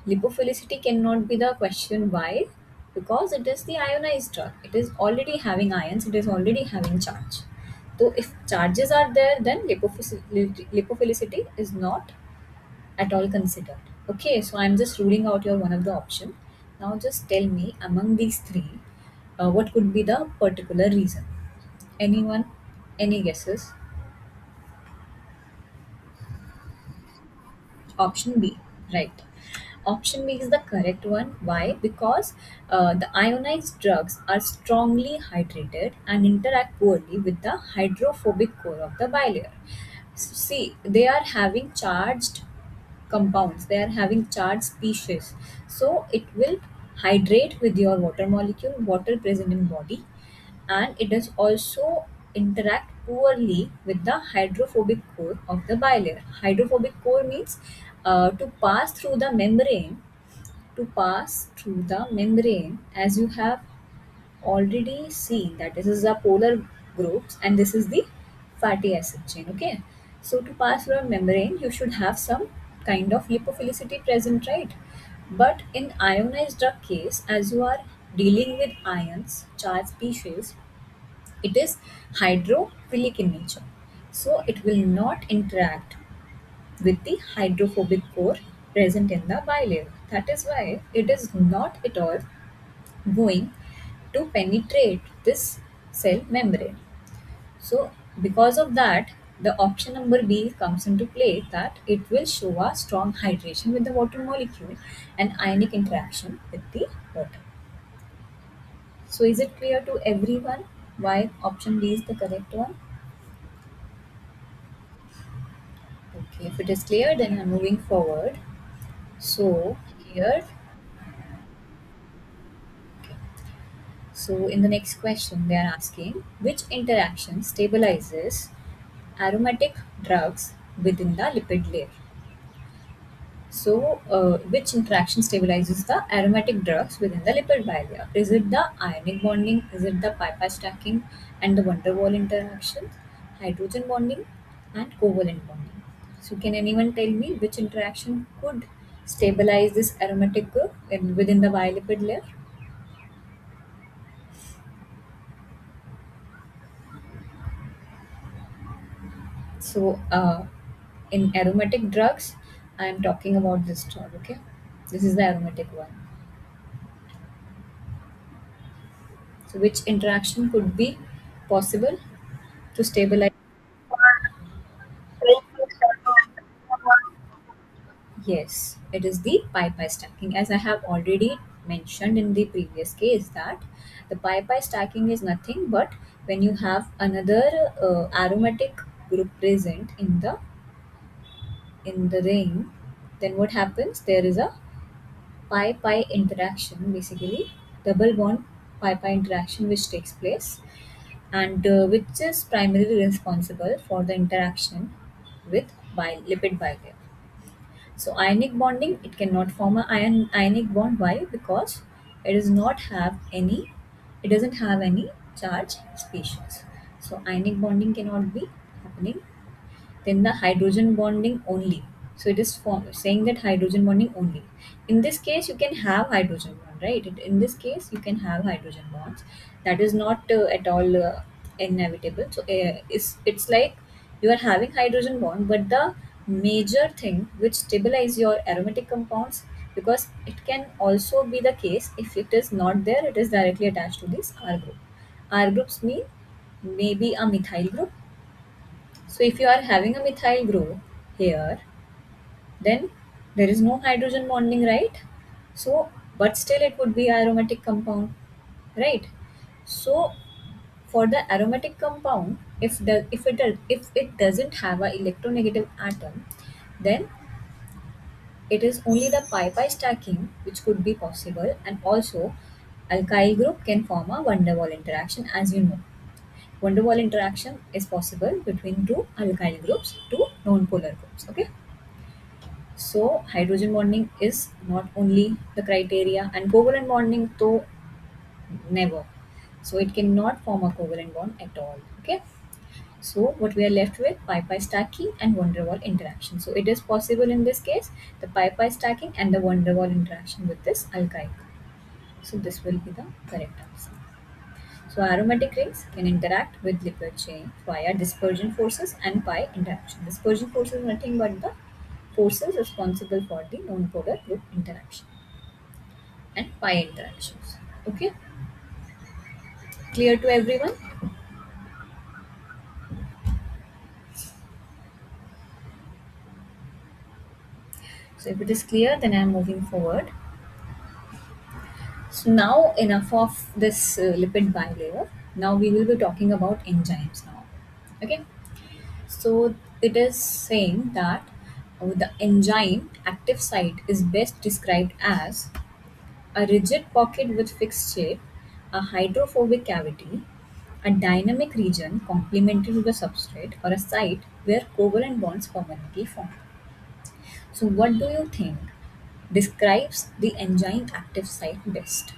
lipophilicity cannot be the question. Why? Because it is the ionized drug. It is already having ions, it is already having charge. So if charges are there, then lipophilicity is not at all considered. Okay, so I'm just ruling out your one of the option. Now just tell me among these three, what could be the particular reason? Anyone? Any guesses? Option B, right. Option B is the correct one. Why? Because the ionized drugs are strongly hydrated and interact poorly with the hydrophobic core of the bilayer. See, they are having charged compounds, they are having charged species, so it will hydrate with your water molecule, water present in body, and it does also interact poorly with the hydrophobic core of the bilayer. Hydrophobic core means to pass through the membrane, as you have already seen that this is the polar groups and this is the fatty acid chain. Okay, so to pass through a membrane you should have some kind of lipophilicity present, right? But in ionized drug case, as you are dealing with ions, charged species, it is hydrophilic in nature, so it will not interact with the hydrophobic core present in the bilayer. That is why it is not at all going to penetrate this cell membrane. So, because of that, the option number B comes into play, that it will show a strong hydration with the water molecule and ionic interaction with the water. So, is it clear to everyone why option B is the correct one? Okay, if it is clear, then I'm moving forward. So, here, So in the next question, they are asking which interaction stabilizes aromatic drugs within the lipid layer. So, which interaction stabilizes the aromatic drugs within the lipid bilayer? Is it the ionic bonding? Is it the pi-pi stacking and the van der Waal interactions, hydrogen bonding, and covalent bonding? So, can anyone tell me which interaction could stabilize this aromatic group within the bilipid layer? So, in aromatic drugs, I am talking about this drug. Okay, this is the aromatic one. So, which interaction could be possible to stabilize? Yes, it is the pi-pi stacking. As I have already mentioned in the previous case that the pi-pi stacking is nothing but when you have another aromatic group present in the ring, then what happens? There is a pi-pi interaction, basically double bond pi-pi interaction which takes place, and which is primarily responsible for the interaction with lipid bilayer. So ionic bonding, it cannot form a ionic bond. Why? Because it does not have any, it doesn't have any charge species. So ionic bonding cannot be happening. Then the hydrogen bonding only. So it is saying that hydrogen bonding only. In this case, you can have hydrogen bond, right? In this case, you can have hydrogen bonds. That is not at all inevitable. So it's like you are having hydrogen bond, but the major thing which stabilize your aromatic compounds, because it can also be the case if it is not there, it is directly attached to this R group. R groups mean maybe a methyl group. So if you are having a methyl group here, then there is no hydrogen bonding, right? So, but still it would be aromatic compound, right? So for the aromatic compound, if it doesn't have a electronegative atom, then it is only the pi-pi stacking which could be possible, and also alkyl group can form a van der Waal interaction, as you know. Van der Waal interaction is possible between two alkyl groups, two non-polar groups. Okay, so hydrogen bonding is not only the criteria, and covalent bonding though never. So it cannot form a covalent bond at all. Okay, so what we are left with pi-pi stacking and van der Waal interaction. So it is possible in this case the pi-pi stacking and the van der Waal interaction with this alkyl. So this will be the correct answer. So aromatic rings can interact with lipid chain via dispersion forces and pi interaction. Dispersion forces is nothing but the forces responsible for the non-polar group interaction and pi interactions. Okay, clear to everyone? So if it is clear, then I am moving forward. So now enough of this lipid bilayer. Now we will be talking about enzymes now. Okay. So it is saying that the enzyme active site is best described as a rigid pocket with fixed shape, a hydrophobic cavity, a dynamic region complementary to the substrate, or a site where covalent bonds permanently form. So, what do you think describes the enzyme active site best?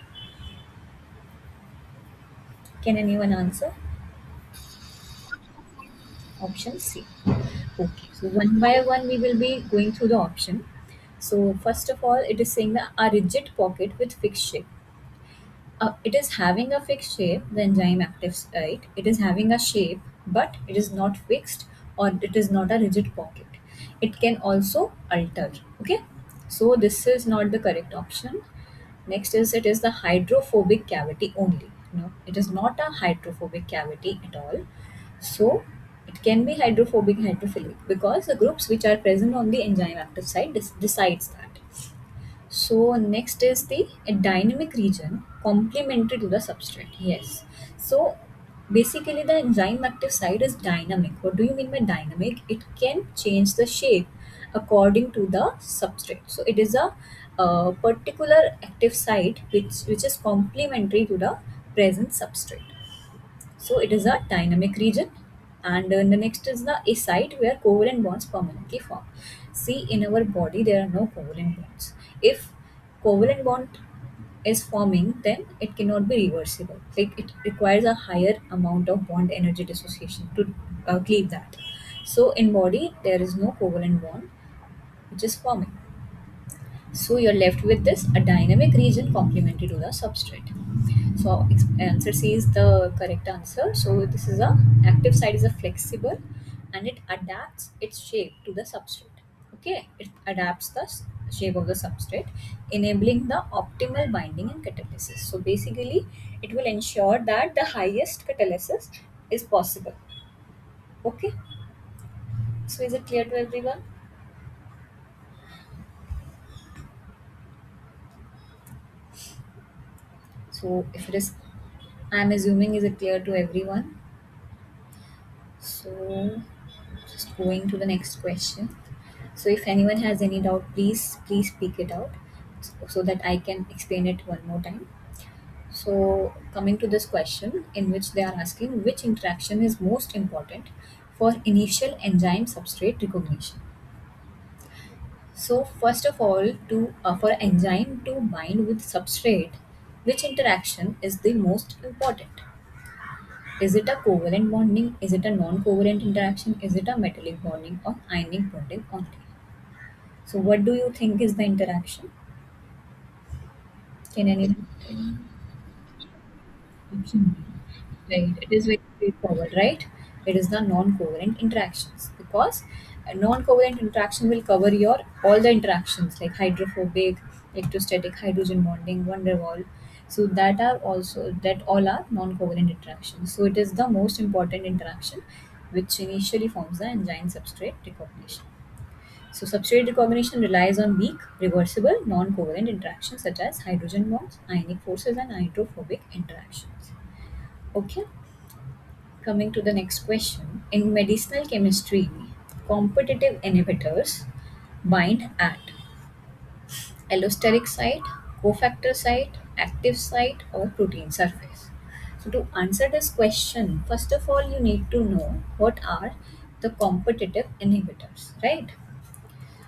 Can anyone answer? Option C. Okay, so one by one we will be going through the option. So, first of all, it is saying that a rigid pocket with fixed shape. It is having a fixed shape, the enzyme active site. It is having a shape, but it is not fixed, or it is not a rigid pocket. It can also alter. Okay, so this is not the correct option. Next is it is the hydrophobic cavity only. No, it is not a hydrophobic cavity at all. So it can be hydrophobic, hydrophilic, because the groups which are present on the enzyme active site decides that. So next is the a dynamic region complementary to the substrate. Yes. So basically the enzyme active site is dynamic. What do you mean by dynamic? It can change the shape according to the substrate. So it is a particular active site which is complementary to the present substrate. So it is a dynamic region. And the next is a site where covalent bonds permanently form. See, in our body, there are no covalent bonds. If covalent bond is forming, then it cannot be reversible. Like it requires a higher amount of bond energy dissociation to cleave that. So in body, there is no covalent bond which is forming. So you're left with this a dynamic region complementary to the substrate. So answer C is the correct answer. So this is a active site is a flexible and it adapts its shape to the substrate. Okay, it adapts the shape of the substrate, enabling the optimal binding and catalysis. So basically, it will ensure that the highest catalysis is possible. Okay, so is it clear to everyone? So if it is, I am assuming is it clear to everyone? So just going to the next question. So if anyone has any doubt, please speak it out so that I can explain it one more time. So coming to this question in which they are asking which interaction is most important for initial enzyme substrate recognition. So first of all, to for enzyme to bind with substrate, which interaction is the most important? Is it a covalent bonding? Is it a non-covalent interaction? Is it a metallic bonding or ionic bonding only? So what do you think is the interaction? Can anyone? Option B. Right. It is very straightforward, right? It is the non-covalent interactions because a non-covalent interaction will cover your all the interactions like hydrophobic, electrostatic, hydrogen bonding, van der Waal. So that all are non-covalent interactions. So it is the most important interaction which initially forms the enzyme substrate recognition. So substrate recognition relies on weak, reversible, non-covalent interactions such as hydrogen bonds, ionic forces, and hydrophobic interactions. Okay, coming to the next question. In medicinal chemistry, competitive inhibitors bind at allosteric site, cofactor site, active site, or protein surface. So to answer this question, first of all, you need to know what are the competitive inhibitors, right?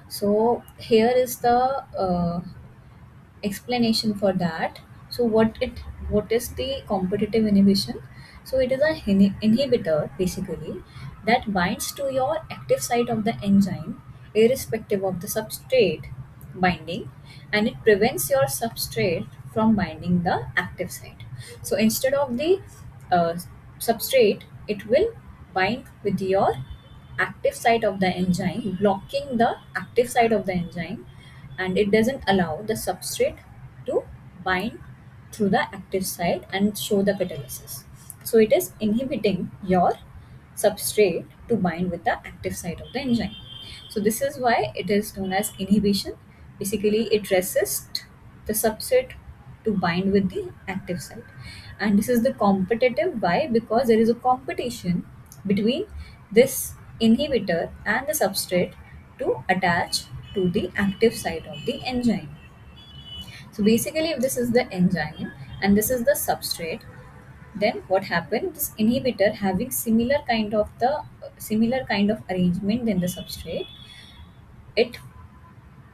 So here is the explanation for that. So what is the competitive inhibition? So it is a inhibitor basically that binds to your active site of the enzyme irrespective of the substrate binding, and it prevents your substrate from binding the active site. So instead of the uh, substrate, it will bind with your active site of the enzyme, blocking the active site of the enzyme, and it doesn't allow the substrate to bind through the active site and show the catalysis. So it is inhibiting your substrate to bind with the active site of the enzyme. So this is why it is known as inhibition. Basically, it resists the substrate to bind with the active site. And this is the competitive. Why? Because there is a competition between this inhibitor and the substrate to attach to the active site of the enzyme. So basically, if this is the enzyme and this is the substrate, then what happened? This inhibitor having similar kind of arrangement than the substrate, it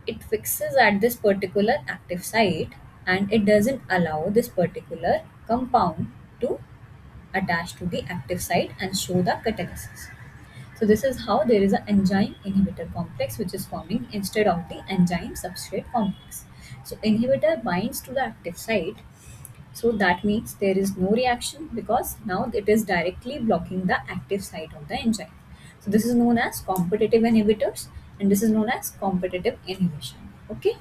it fixes at this particular active site and it doesn't allow this particular compound to attach to the active site and show the catalysis. So this is how there is an enzyme inhibitor complex which is forming instead of the enzyme substrate complex. So inhibitor binds to the active site, so that means there is no reaction because now it is directly blocking the active site of the enzyme. So this is known as competitive inhibitors and this is known as competitive inhibition. Okay.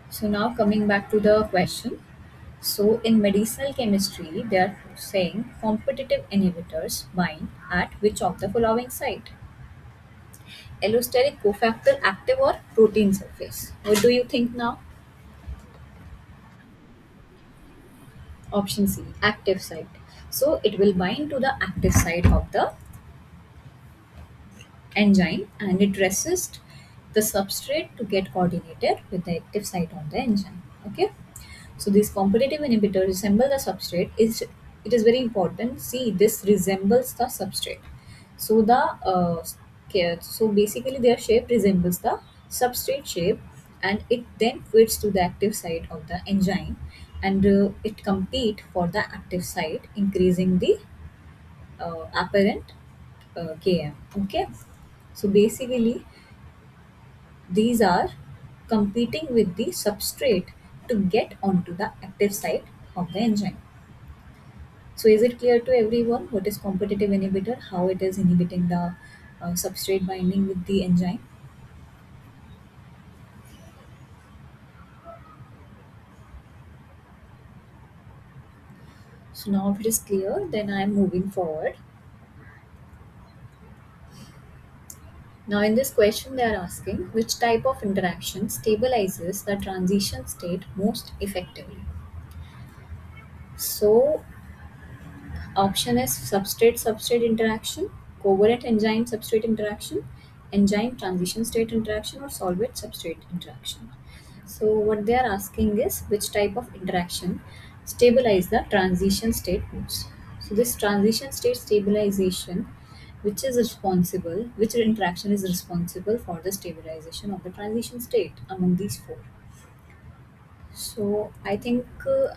So now coming back to the question. So in medicinal chemistry, they are saying competitive inhibitors bind at which of the following site? Allosteric, cofactor, active or protein surface? What do you think now? Option C, active site. So it will bind to the active site of the enzyme and it resists the substrate to get coordinated with the active site of the enzyme. Okay. So these competitive inhibitors resemble the substrate. Is it is very important. See, this resembles the substrate. So the so basically their shape resembles the substrate shape, and it then fits to the active site of the enzyme, and it compete for the active site, increasing the apparent Km. Okay, so basically these are competing with the substrate to get onto the active site of the enzyme. So is it clear to everyone what is competitive inhibitor, how it is inhibiting the substrate binding with the enzyme? So now if it is clear, then I am moving forward. Now in this question they are asking which type of interaction stabilizes the transition state most effectively. So option is substrate substrate interaction, covalent enzyme substrate interaction, enzyme transition state interaction, or solvent substrate interaction. So what they are asking is which type of interaction stabilize the transition state most. So this transition state stabilization, which interaction is responsible for the stabilization of the transition state among these four. So I think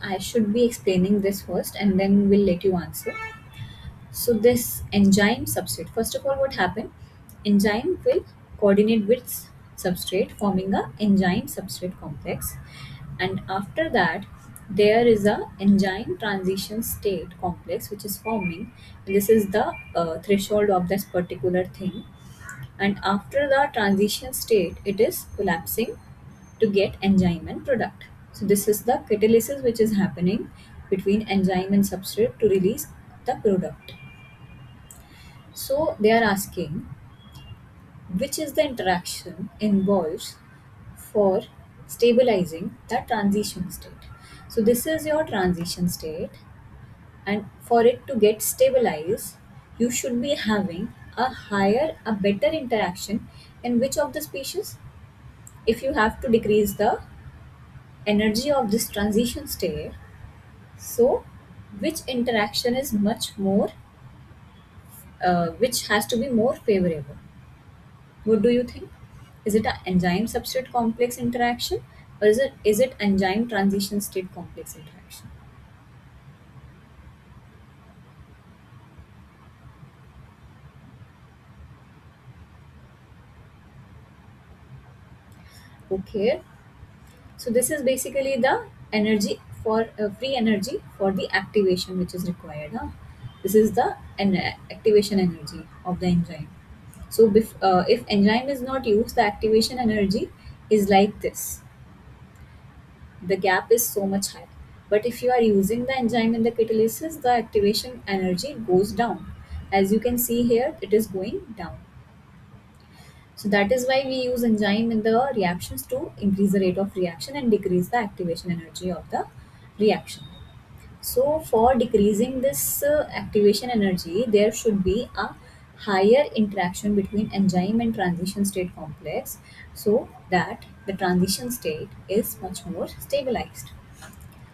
I should be explaining this first and then we'll let you answer. So this enzyme substrate, first of all, what happened? Enzyme will coordinate with substrate, forming a enzyme substrate complex, and after that, there is a enzyme transition state complex which is forming. This is the threshold of this particular thing, and after the transition state, it is collapsing to get enzyme and product. So this is the catalysis which is happening between enzyme and substrate to release the product. So they are asking which is the interaction involved for stabilizing the transition state. So this is your transition state, and for it to get stabilized, you should be having a better interaction in which of the species? If you have to decrease the energy of this transition state, so which interaction is much more, which has to be more favorable? What do you think? Is it an enzyme substrate complex interaction, or is it enzyme transition state complex interaction? Okay, so this is basically the energy for free energy for the activation which is required. Huh? This is the activation energy of the enzyme. So if enzyme is not used, the activation energy is like this. The gap is so much high. But if you are using the enzyme in the catalysis, the activation energy goes down. As you can see here, it is going down. So that is why we use enzyme in the reactions to increase the rate of reaction and decrease the activation energy of the reaction. So for decreasing this activation energy, there should be a higher interaction between enzyme and transition state complex, so that the transition state is much more stabilized.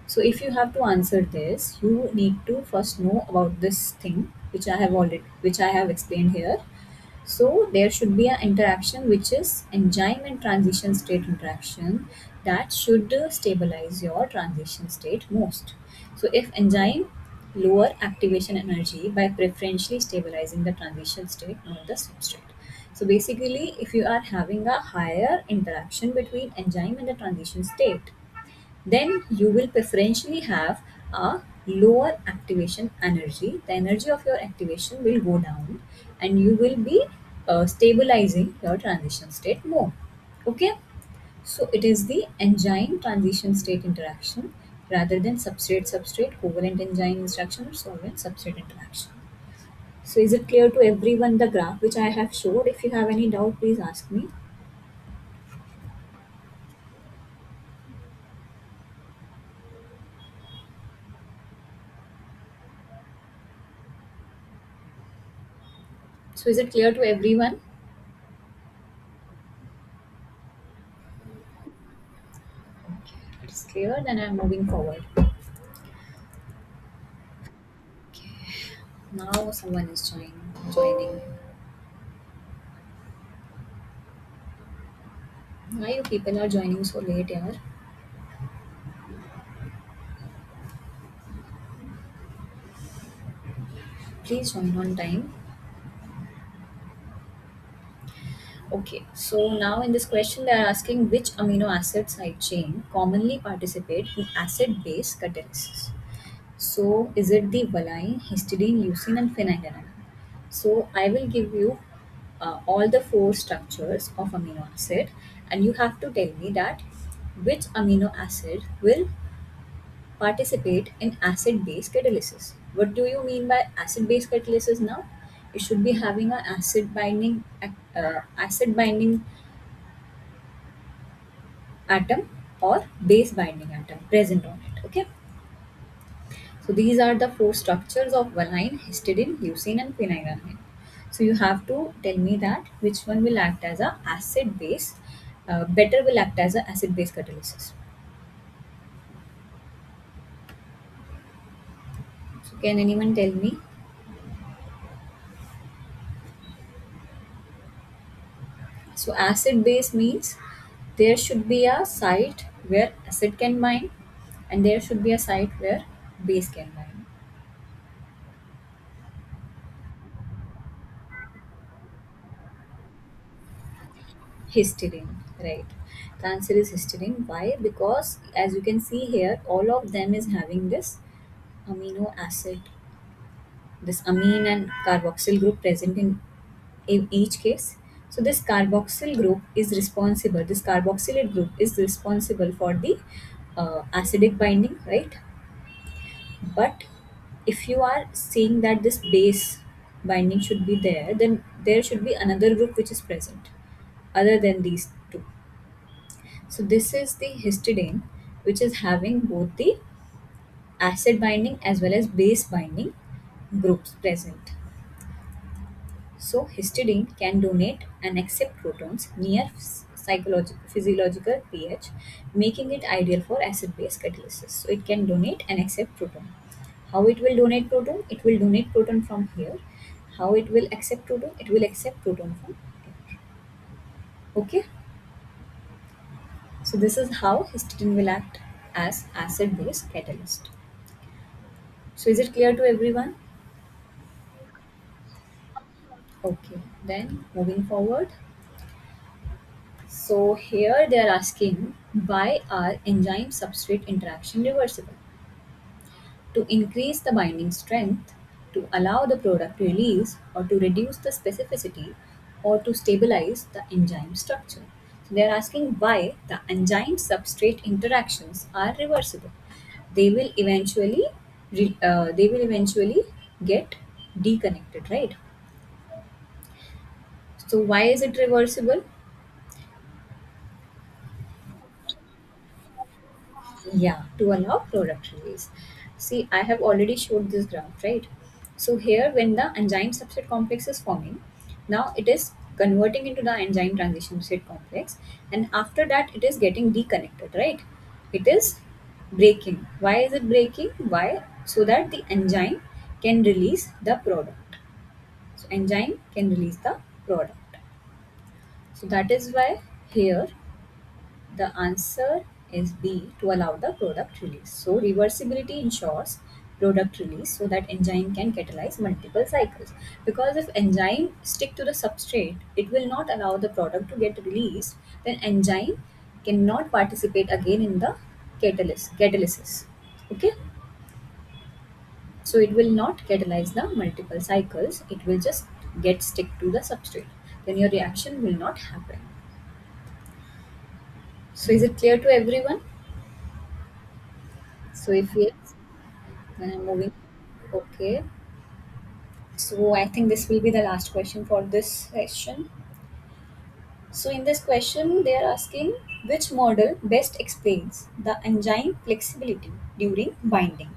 So if you have to answer this, you need to first know about this thing which I have explained here. So there should be an interaction which is enzyme and transition state interaction that should stabilize your transition state most. So if enzyme lower activation energy by preferentially stabilizing the transition state, not the substrate. So basically, if you are having a higher interaction between enzyme and the transition state, then you will preferentially have a lower activation energy. The energy of your activation will go down, and you will be stabilizing your transition state more. Okay, so it is the enzyme transition state interaction rather than substrate substrate covalent enzyme interaction or solvent substrate interaction. So is it clear to everyone the graph which I have showed? If you have any doubt, please ask me. So is it clear to everyone? Okay, it's clear. clear, then I'm moving forward. Now someone is joining. Why you people are joining so late here? Please join on time. Okay, so now in this question they are asking which amino acid side chain commonly participate in acid-base catalysis. So is it the valine, histidine, leucine, and phenylalanine? So I will give you all the four structures of amino acid, and you have to tell me that which amino acid will participate in acid-base catalysis. What do you mean by acid-base catalysis now? It should be having an acid binding atom or base binding atom present on it. Okay. So these are the four structures of valine, histidine, leucine, and phenylalanine. So you have to tell me that which one will act as a acid base, better will act as a acid base catalysis. So can anyone tell me? So acid base means there should be a site where acid can bind, and there should be a site where base can bind. Histidine, right? The answer is histidine. Why? Because as you can see here, all of them is having this amino acid, this amine and carboxyl group present in each case. So this carboxyl group is responsible. This carboxylate group is responsible for the acidic binding, right? But if you are saying that this base binding should be there, then there should be another group which is present other than these two. So this is the histidine, which is having both the acid binding as well as base binding groups present. So histidine can donate and accept protons near physiological pH, making it ideal for acid-base catalysis. So it can donate and accept proton. How it will donate proton? It will donate proton from here. How it will accept proton? It will accept proton from here. Okay. So this is how histidine will act as acid-base catalyst. So is it clear to everyone? Okay. Then moving forward. So here they are asking why are enzyme substrate interaction reversible? To increase the binding strength, to allow the product release, or to reduce the specificity, or to stabilize the enzyme structure. So they are asking why the enzyme substrate interactions are reversible. They will eventually get deconnected, right? So why is it reversible? Yeah, to allow product release. See, I have already showed this graph, right? So here, when the enzyme substrate complex is forming, now it is converting into the enzyme transition state complex, and after that, it is getting deconnected, right? It is breaking. Why is it breaking? Why? So that the enzyme can release the product. So enzyme can release the product. So that is why here the answer is B, to allow the product release. So reversibility ensures product release so that enzyme can catalyze multiple cycles. Because if enzyme stick to the substrate, it will not allow the product to get released. Then enzyme cannot participate again in the catalysis. Okay, so it will not catalyze the multiple cycles. It will just get stick to the substrate. Then your reaction will not happen. So is it clear to everyone? So if yes, then I'm moving. Okay. So I think this will be the last question for this session. So in this question, they are asking which model best explains the enzyme flexibility during binding.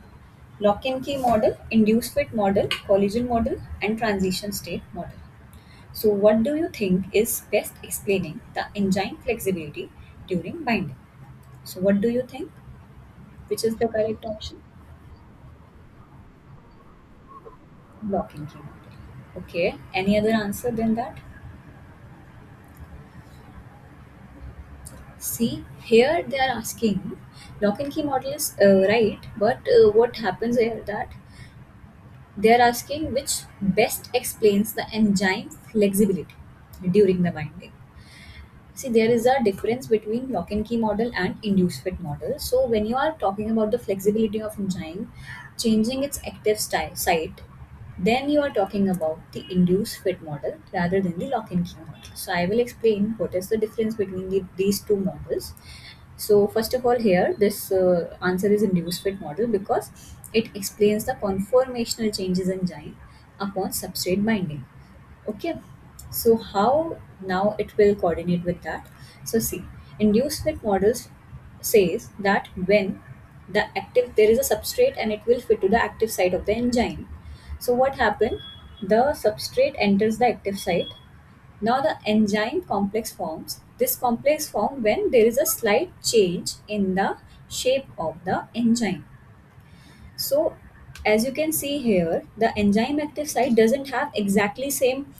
Lock and key model, induced fit model, collision model, and transition state model. So what do you think is best explaining the enzyme flexibility during binding? So what do you think? Which is the correct option? Lock and key model. Okay. Any other answer than that? See, here they are asking lock and key model is right, but what happens here that they are asking which best explains the enzyme flexibility during the binding. See, there is a difference between lock and key model and induced fit model. So, when you are talking about the flexibility of enzyme changing its active site, then you are talking about the induced fit model rather than the lock and key model. So, I will explain what is the difference between these two models. So, first of all, here this answer is induced fit model because it explains the conformational changes in enzyme upon substrate binding. Okay, so how now it will coordinate with that? So see, induced fit models says that when there is a substrate and it will fit to the active site of the enzyme. So what happened? The substrate enters the active site. Now the enzyme complex forms. This complex form when there is a slight change in the shape of the enzyme. So as you can see here, the enzyme active site doesn't have exactly same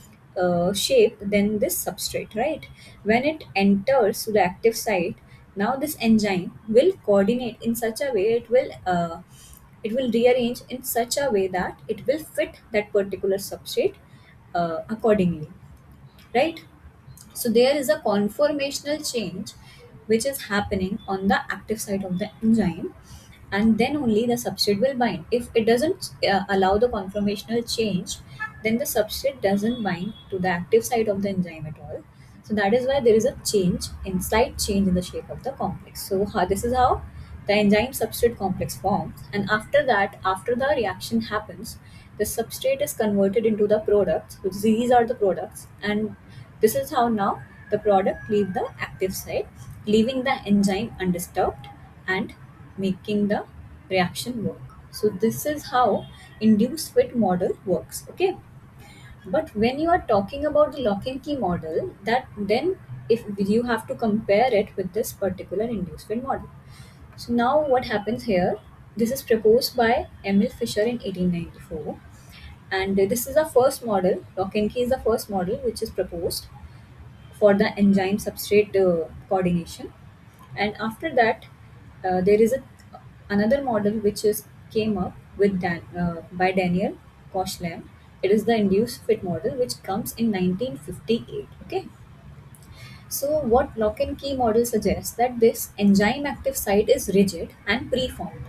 shape than this substrate, right? When it enters to the active site, now this enzyme will coordinate in such a way it will rearrange in such a way that it will fit that particular substrate accordingly, right? So there is a conformational change which is happening on the active site of the enzyme, and then only the substrate will bind. If it doesn't allow the conformational change, then the substrate doesn't bind to the active site of the enzyme at all. So that is why there is a slight change in the shape of the complex. So this is how the enzyme substrate complex forms, and after that, after the reaction happens, the substrate is converted into the products, which these are the products, and this is how now the product leave the active site, leaving the enzyme undisturbed and making the reaction work. So this is how induced fit model works. Okay. But when you are talking about the lock and key model, that then if you have to compare it with this particular induced fit model. So now what happens here? This is proposed by Emil Fischer in 1894, and this is the first model. Lock and key is the first model which is proposed for the enzyme substrate coordination. And after that, there is another model which is came up with by Daniel Koshland. It is the induced fit model which comes in 1958. Okay, so what lock and key model suggests that this enzyme active site is rigid and preformed.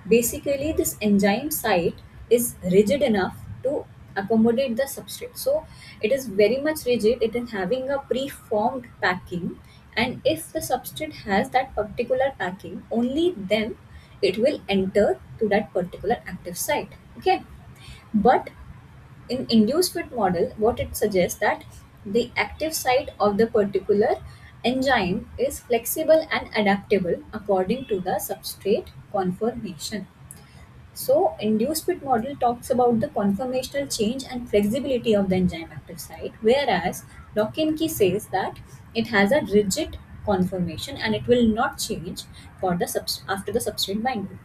Basically, this enzyme site is rigid enough to accommodate the substrate. So it is very much rigid, it is having a preformed packing, and if the substrate has that particular packing, only then it will enter to that particular active site. Okay, but in induced fit model, what it suggests that the active site of the particular enzyme is flexible and adaptable according to the substrate conformation. So, induced fit model talks about the conformational change and flexibility of the enzyme active site, whereas lock and key says that it has a rigid conformation and it will not change for the after the substrate binding.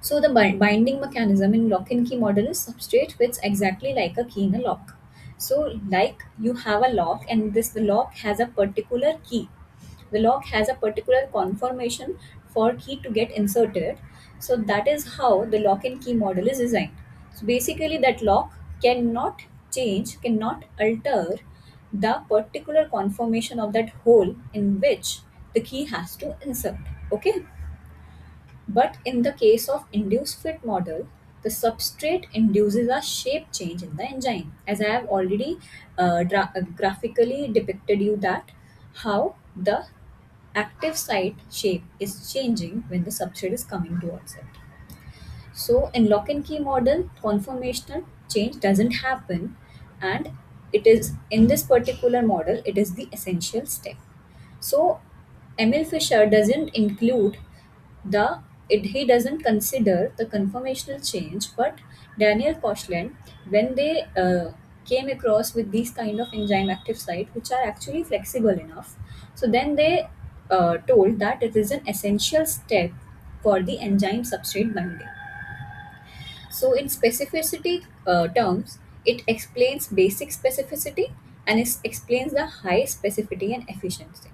So the binding mechanism in lock and key model is substrate fits exactly like a key in a lock. So like you have a lock and this the lock has a particular key. The lock has a particular conformation for key to get inserted. So that is how the lock and key model is designed. So basically that lock cannot cannot alter the particular conformation of that hole in which the key has to insert. Okay. But in the case of induced fit model, the substrate induces a shape change in the enzyme. As I have already graphically depicted you that how the active site shape is changing when the substrate is coming towards it. So in lock and key model, conformational change doesn't happen, and it is in this particular model, it is the essential step. So Emil Fisher doesn't include the he doesn't consider the conformational change, but Daniel Koshland, when they came across with these kind of enzyme active site which are actually flexible enough, so then they told that it is an essential step for the enzyme substrate binding. So, in specificity terms, it explains basic specificity and it explains the high specificity and efficiency.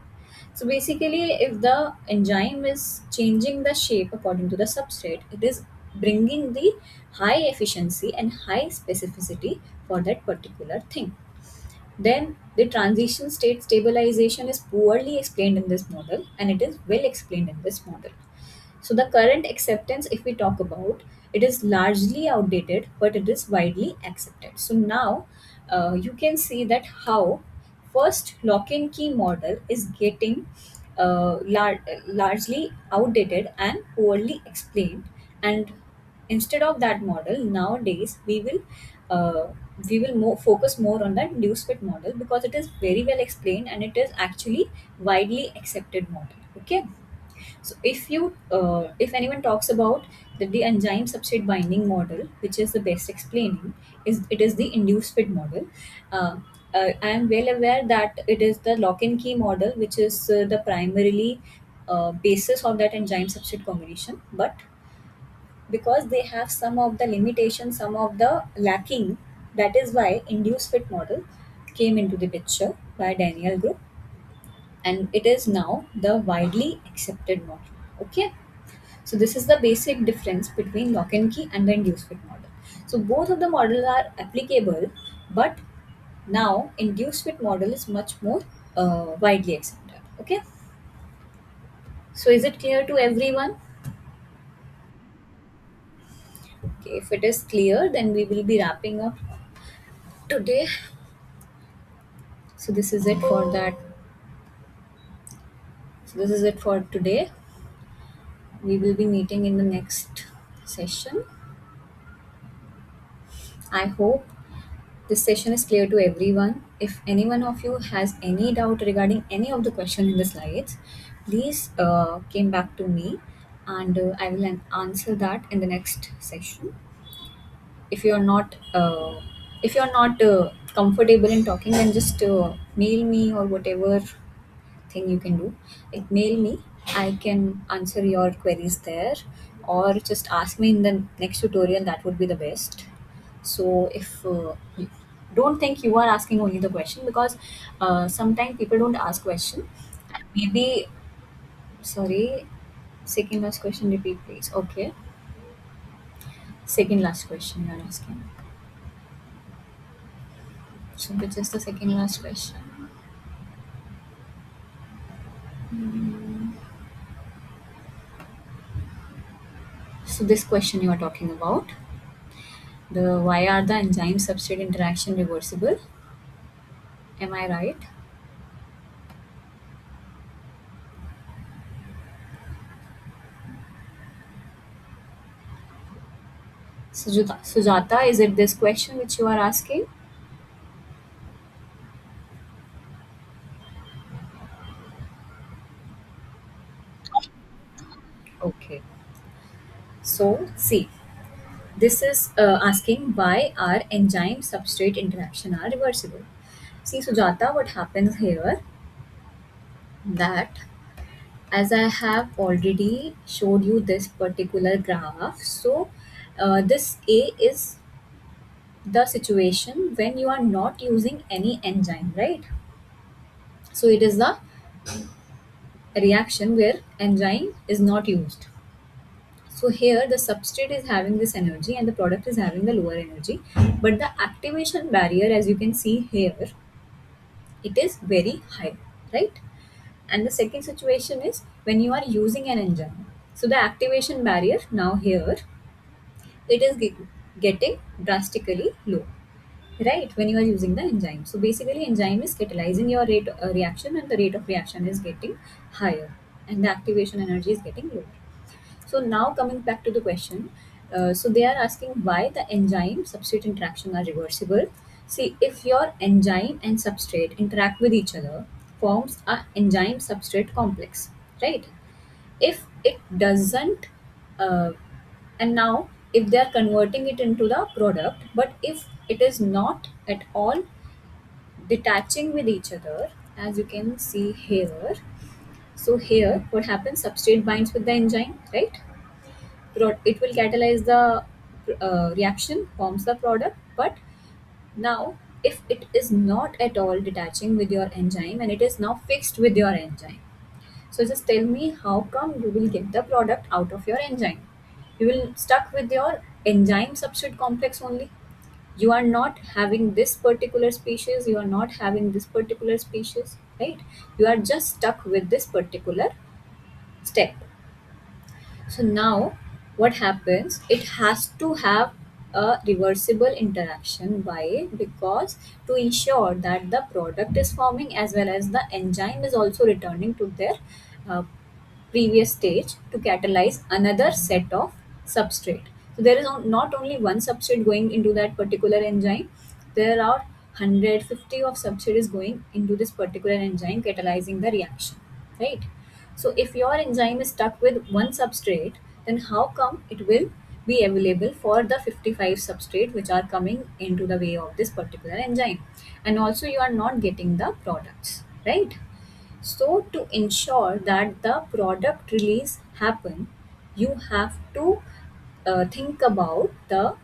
So, basically, if the enzyme is changing the shape according to the substrate, it is bringing the high efficiency and high specificity for that particular thing. Then, the transition state stabilization is poorly explained in this model and it is well explained in this model. So the current acceptance, if we talk about, it is largely outdated, but it is widely accepted. So now you can see that how first lock and key model is getting largely outdated and poorly explained, and instead of that model, nowadays we will focus more on the induced fit model because it is very well explained and it is actually widely accepted model. Okay, so if anyone talks about the enzyme substrate binding model, which is the best explaining, is it is the induced fit model. Uh, I am well aware that it is the lock and key model, which is the primarily basis of that enzyme substrate combination. But because they have some of the limitations, some of the lacking, that is why induced fit model came into the picture by Daniel Group, and it is now the widely accepted model. Okay. So this is the basic difference between lock and key and the induced fit model. So both of the models are applicable, but now induced fit model is much more widely accepted. Okay. So is it clear to everyone? Okay. If it is clear, then we will be wrapping up today. So this is it for that. So this is it for today. We will be meeting in the next session. I hope this session is clear to everyone. If any one of you has any doubt regarding any of the question in the slides, please came back to me, and I will answer that in the next session. If you're not comfortable in talking, then just mail me or whatever thing you can do. Like mail me, I can answer your queries there, or just ask me in the next tutorial. That would be the best. So if don't think you are asking only the question, because sometimes people don't ask question. Maybe, sorry, second last question, repeat please. Okay, second last question you are asking. So which is the second last question? So this question you are talking about, the why are the enzyme substrate interaction reversible? Am I right? Sujata, is it this question which you are asking? Okay. So see, this is asking why our enzyme substrate interaction are reversible. See, Sujata, what happens here, that as I have already showed you this particular graph, so this A is the situation when you are not using any enzyme, right? So it is the reaction where enzyme is not used. So here the substrate is having this energy and the product is having the lower energy, but the activation barrier, as you can see here, it is very high, right? And the second situation is when you are using an enzyme. So the activation barrier now here, it is getting drastically low, right? When you are using the enzyme. So basically enzyme is catalyzing your rate reaction, and the rate of reaction is getting higher and the activation energy is getting lower. So now coming back to the question, so they are asking why the enzyme substrate interaction are reversible. See, if your enzyme and substrate interact with each other, forms a enzyme substrate complex, right? If it doesn't, uh, and now if they are converting it into the product, but if it is not at all detaching with each other, as you can see here. So here, what happens? Substrate binds with the enzyme, right? it will catalyze the reaction, forms the product. But now, if it is not at all detaching with your enzyme and it is now fixed with your enzyme, so just tell me how come you will get the product out of your enzyme? You will stuck with your enzyme substrate complex only. You are not having this particular species, you are not having this particular species, right? You are just stuck with this particular step. So now what happens? It has to have a reversible interaction. Why? Because to ensure that the product is forming as well as the enzyme is also returning to their uh, previous stage to catalyze another set of substrate. So there is not only one substrate going into that particular enzyme, there are 150 of substrates going into this particular enzyme catalyzing the reaction, right? So if your enzyme is stuck with one substrate, then how come it will be available for the 55 substrate which are coming into the way of this particular enzyme? And also you are not getting the products, right? So to ensure that the product release happen, you have to think about the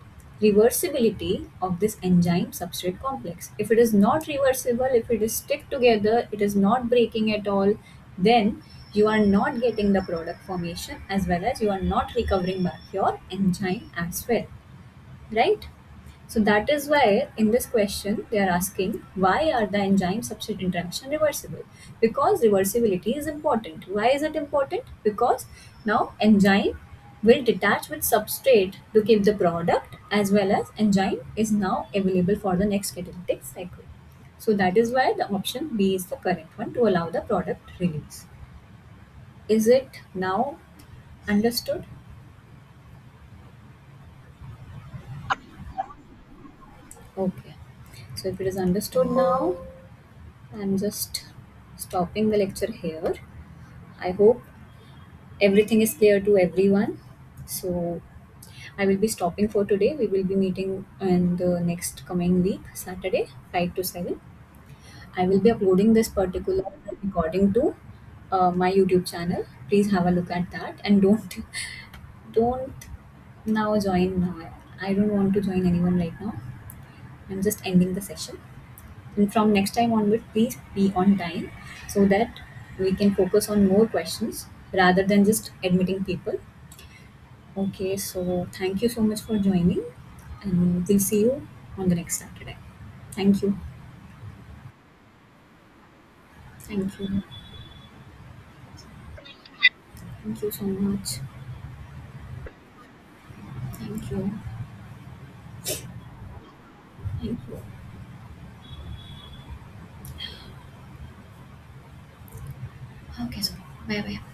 reversibility of this enzyme substrate complex. If it is not reversible, if it is stick together, it is not breaking at all, then you are not getting the product formation as well as you are not recovering back your enzyme as well, right? So that is why in this question they are asking why are the enzyme substrate interaction reversible? Because reversibility is important. Why is it important? Because now enzyme will detach with substrate to keep the product as well as enzyme is now available for the next catalytic cycle. So that is why the option B is the correct one to allow the product release. Is it now understood? Okay. So if it is understood now, I'm just stopping the lecture here. I hope everything is clear to everyone. So I will be stopping for today. We will be meeting in the next coming week, Saturday, 5 to 7. I will be uploading this particular recording to my YouTube channel. Please have a look at that and don't now join now. I don't want to join anyone right now. I'm just ending the session. And from next time onward, please be on time so that we can focus on more questions rather than just admitting people. Okay, so thank you so much for joining, and we'll see you on the next Saturday. Thank you. Thank you. Thank you so much. Thank you. Thank you. Okay, so bye bye.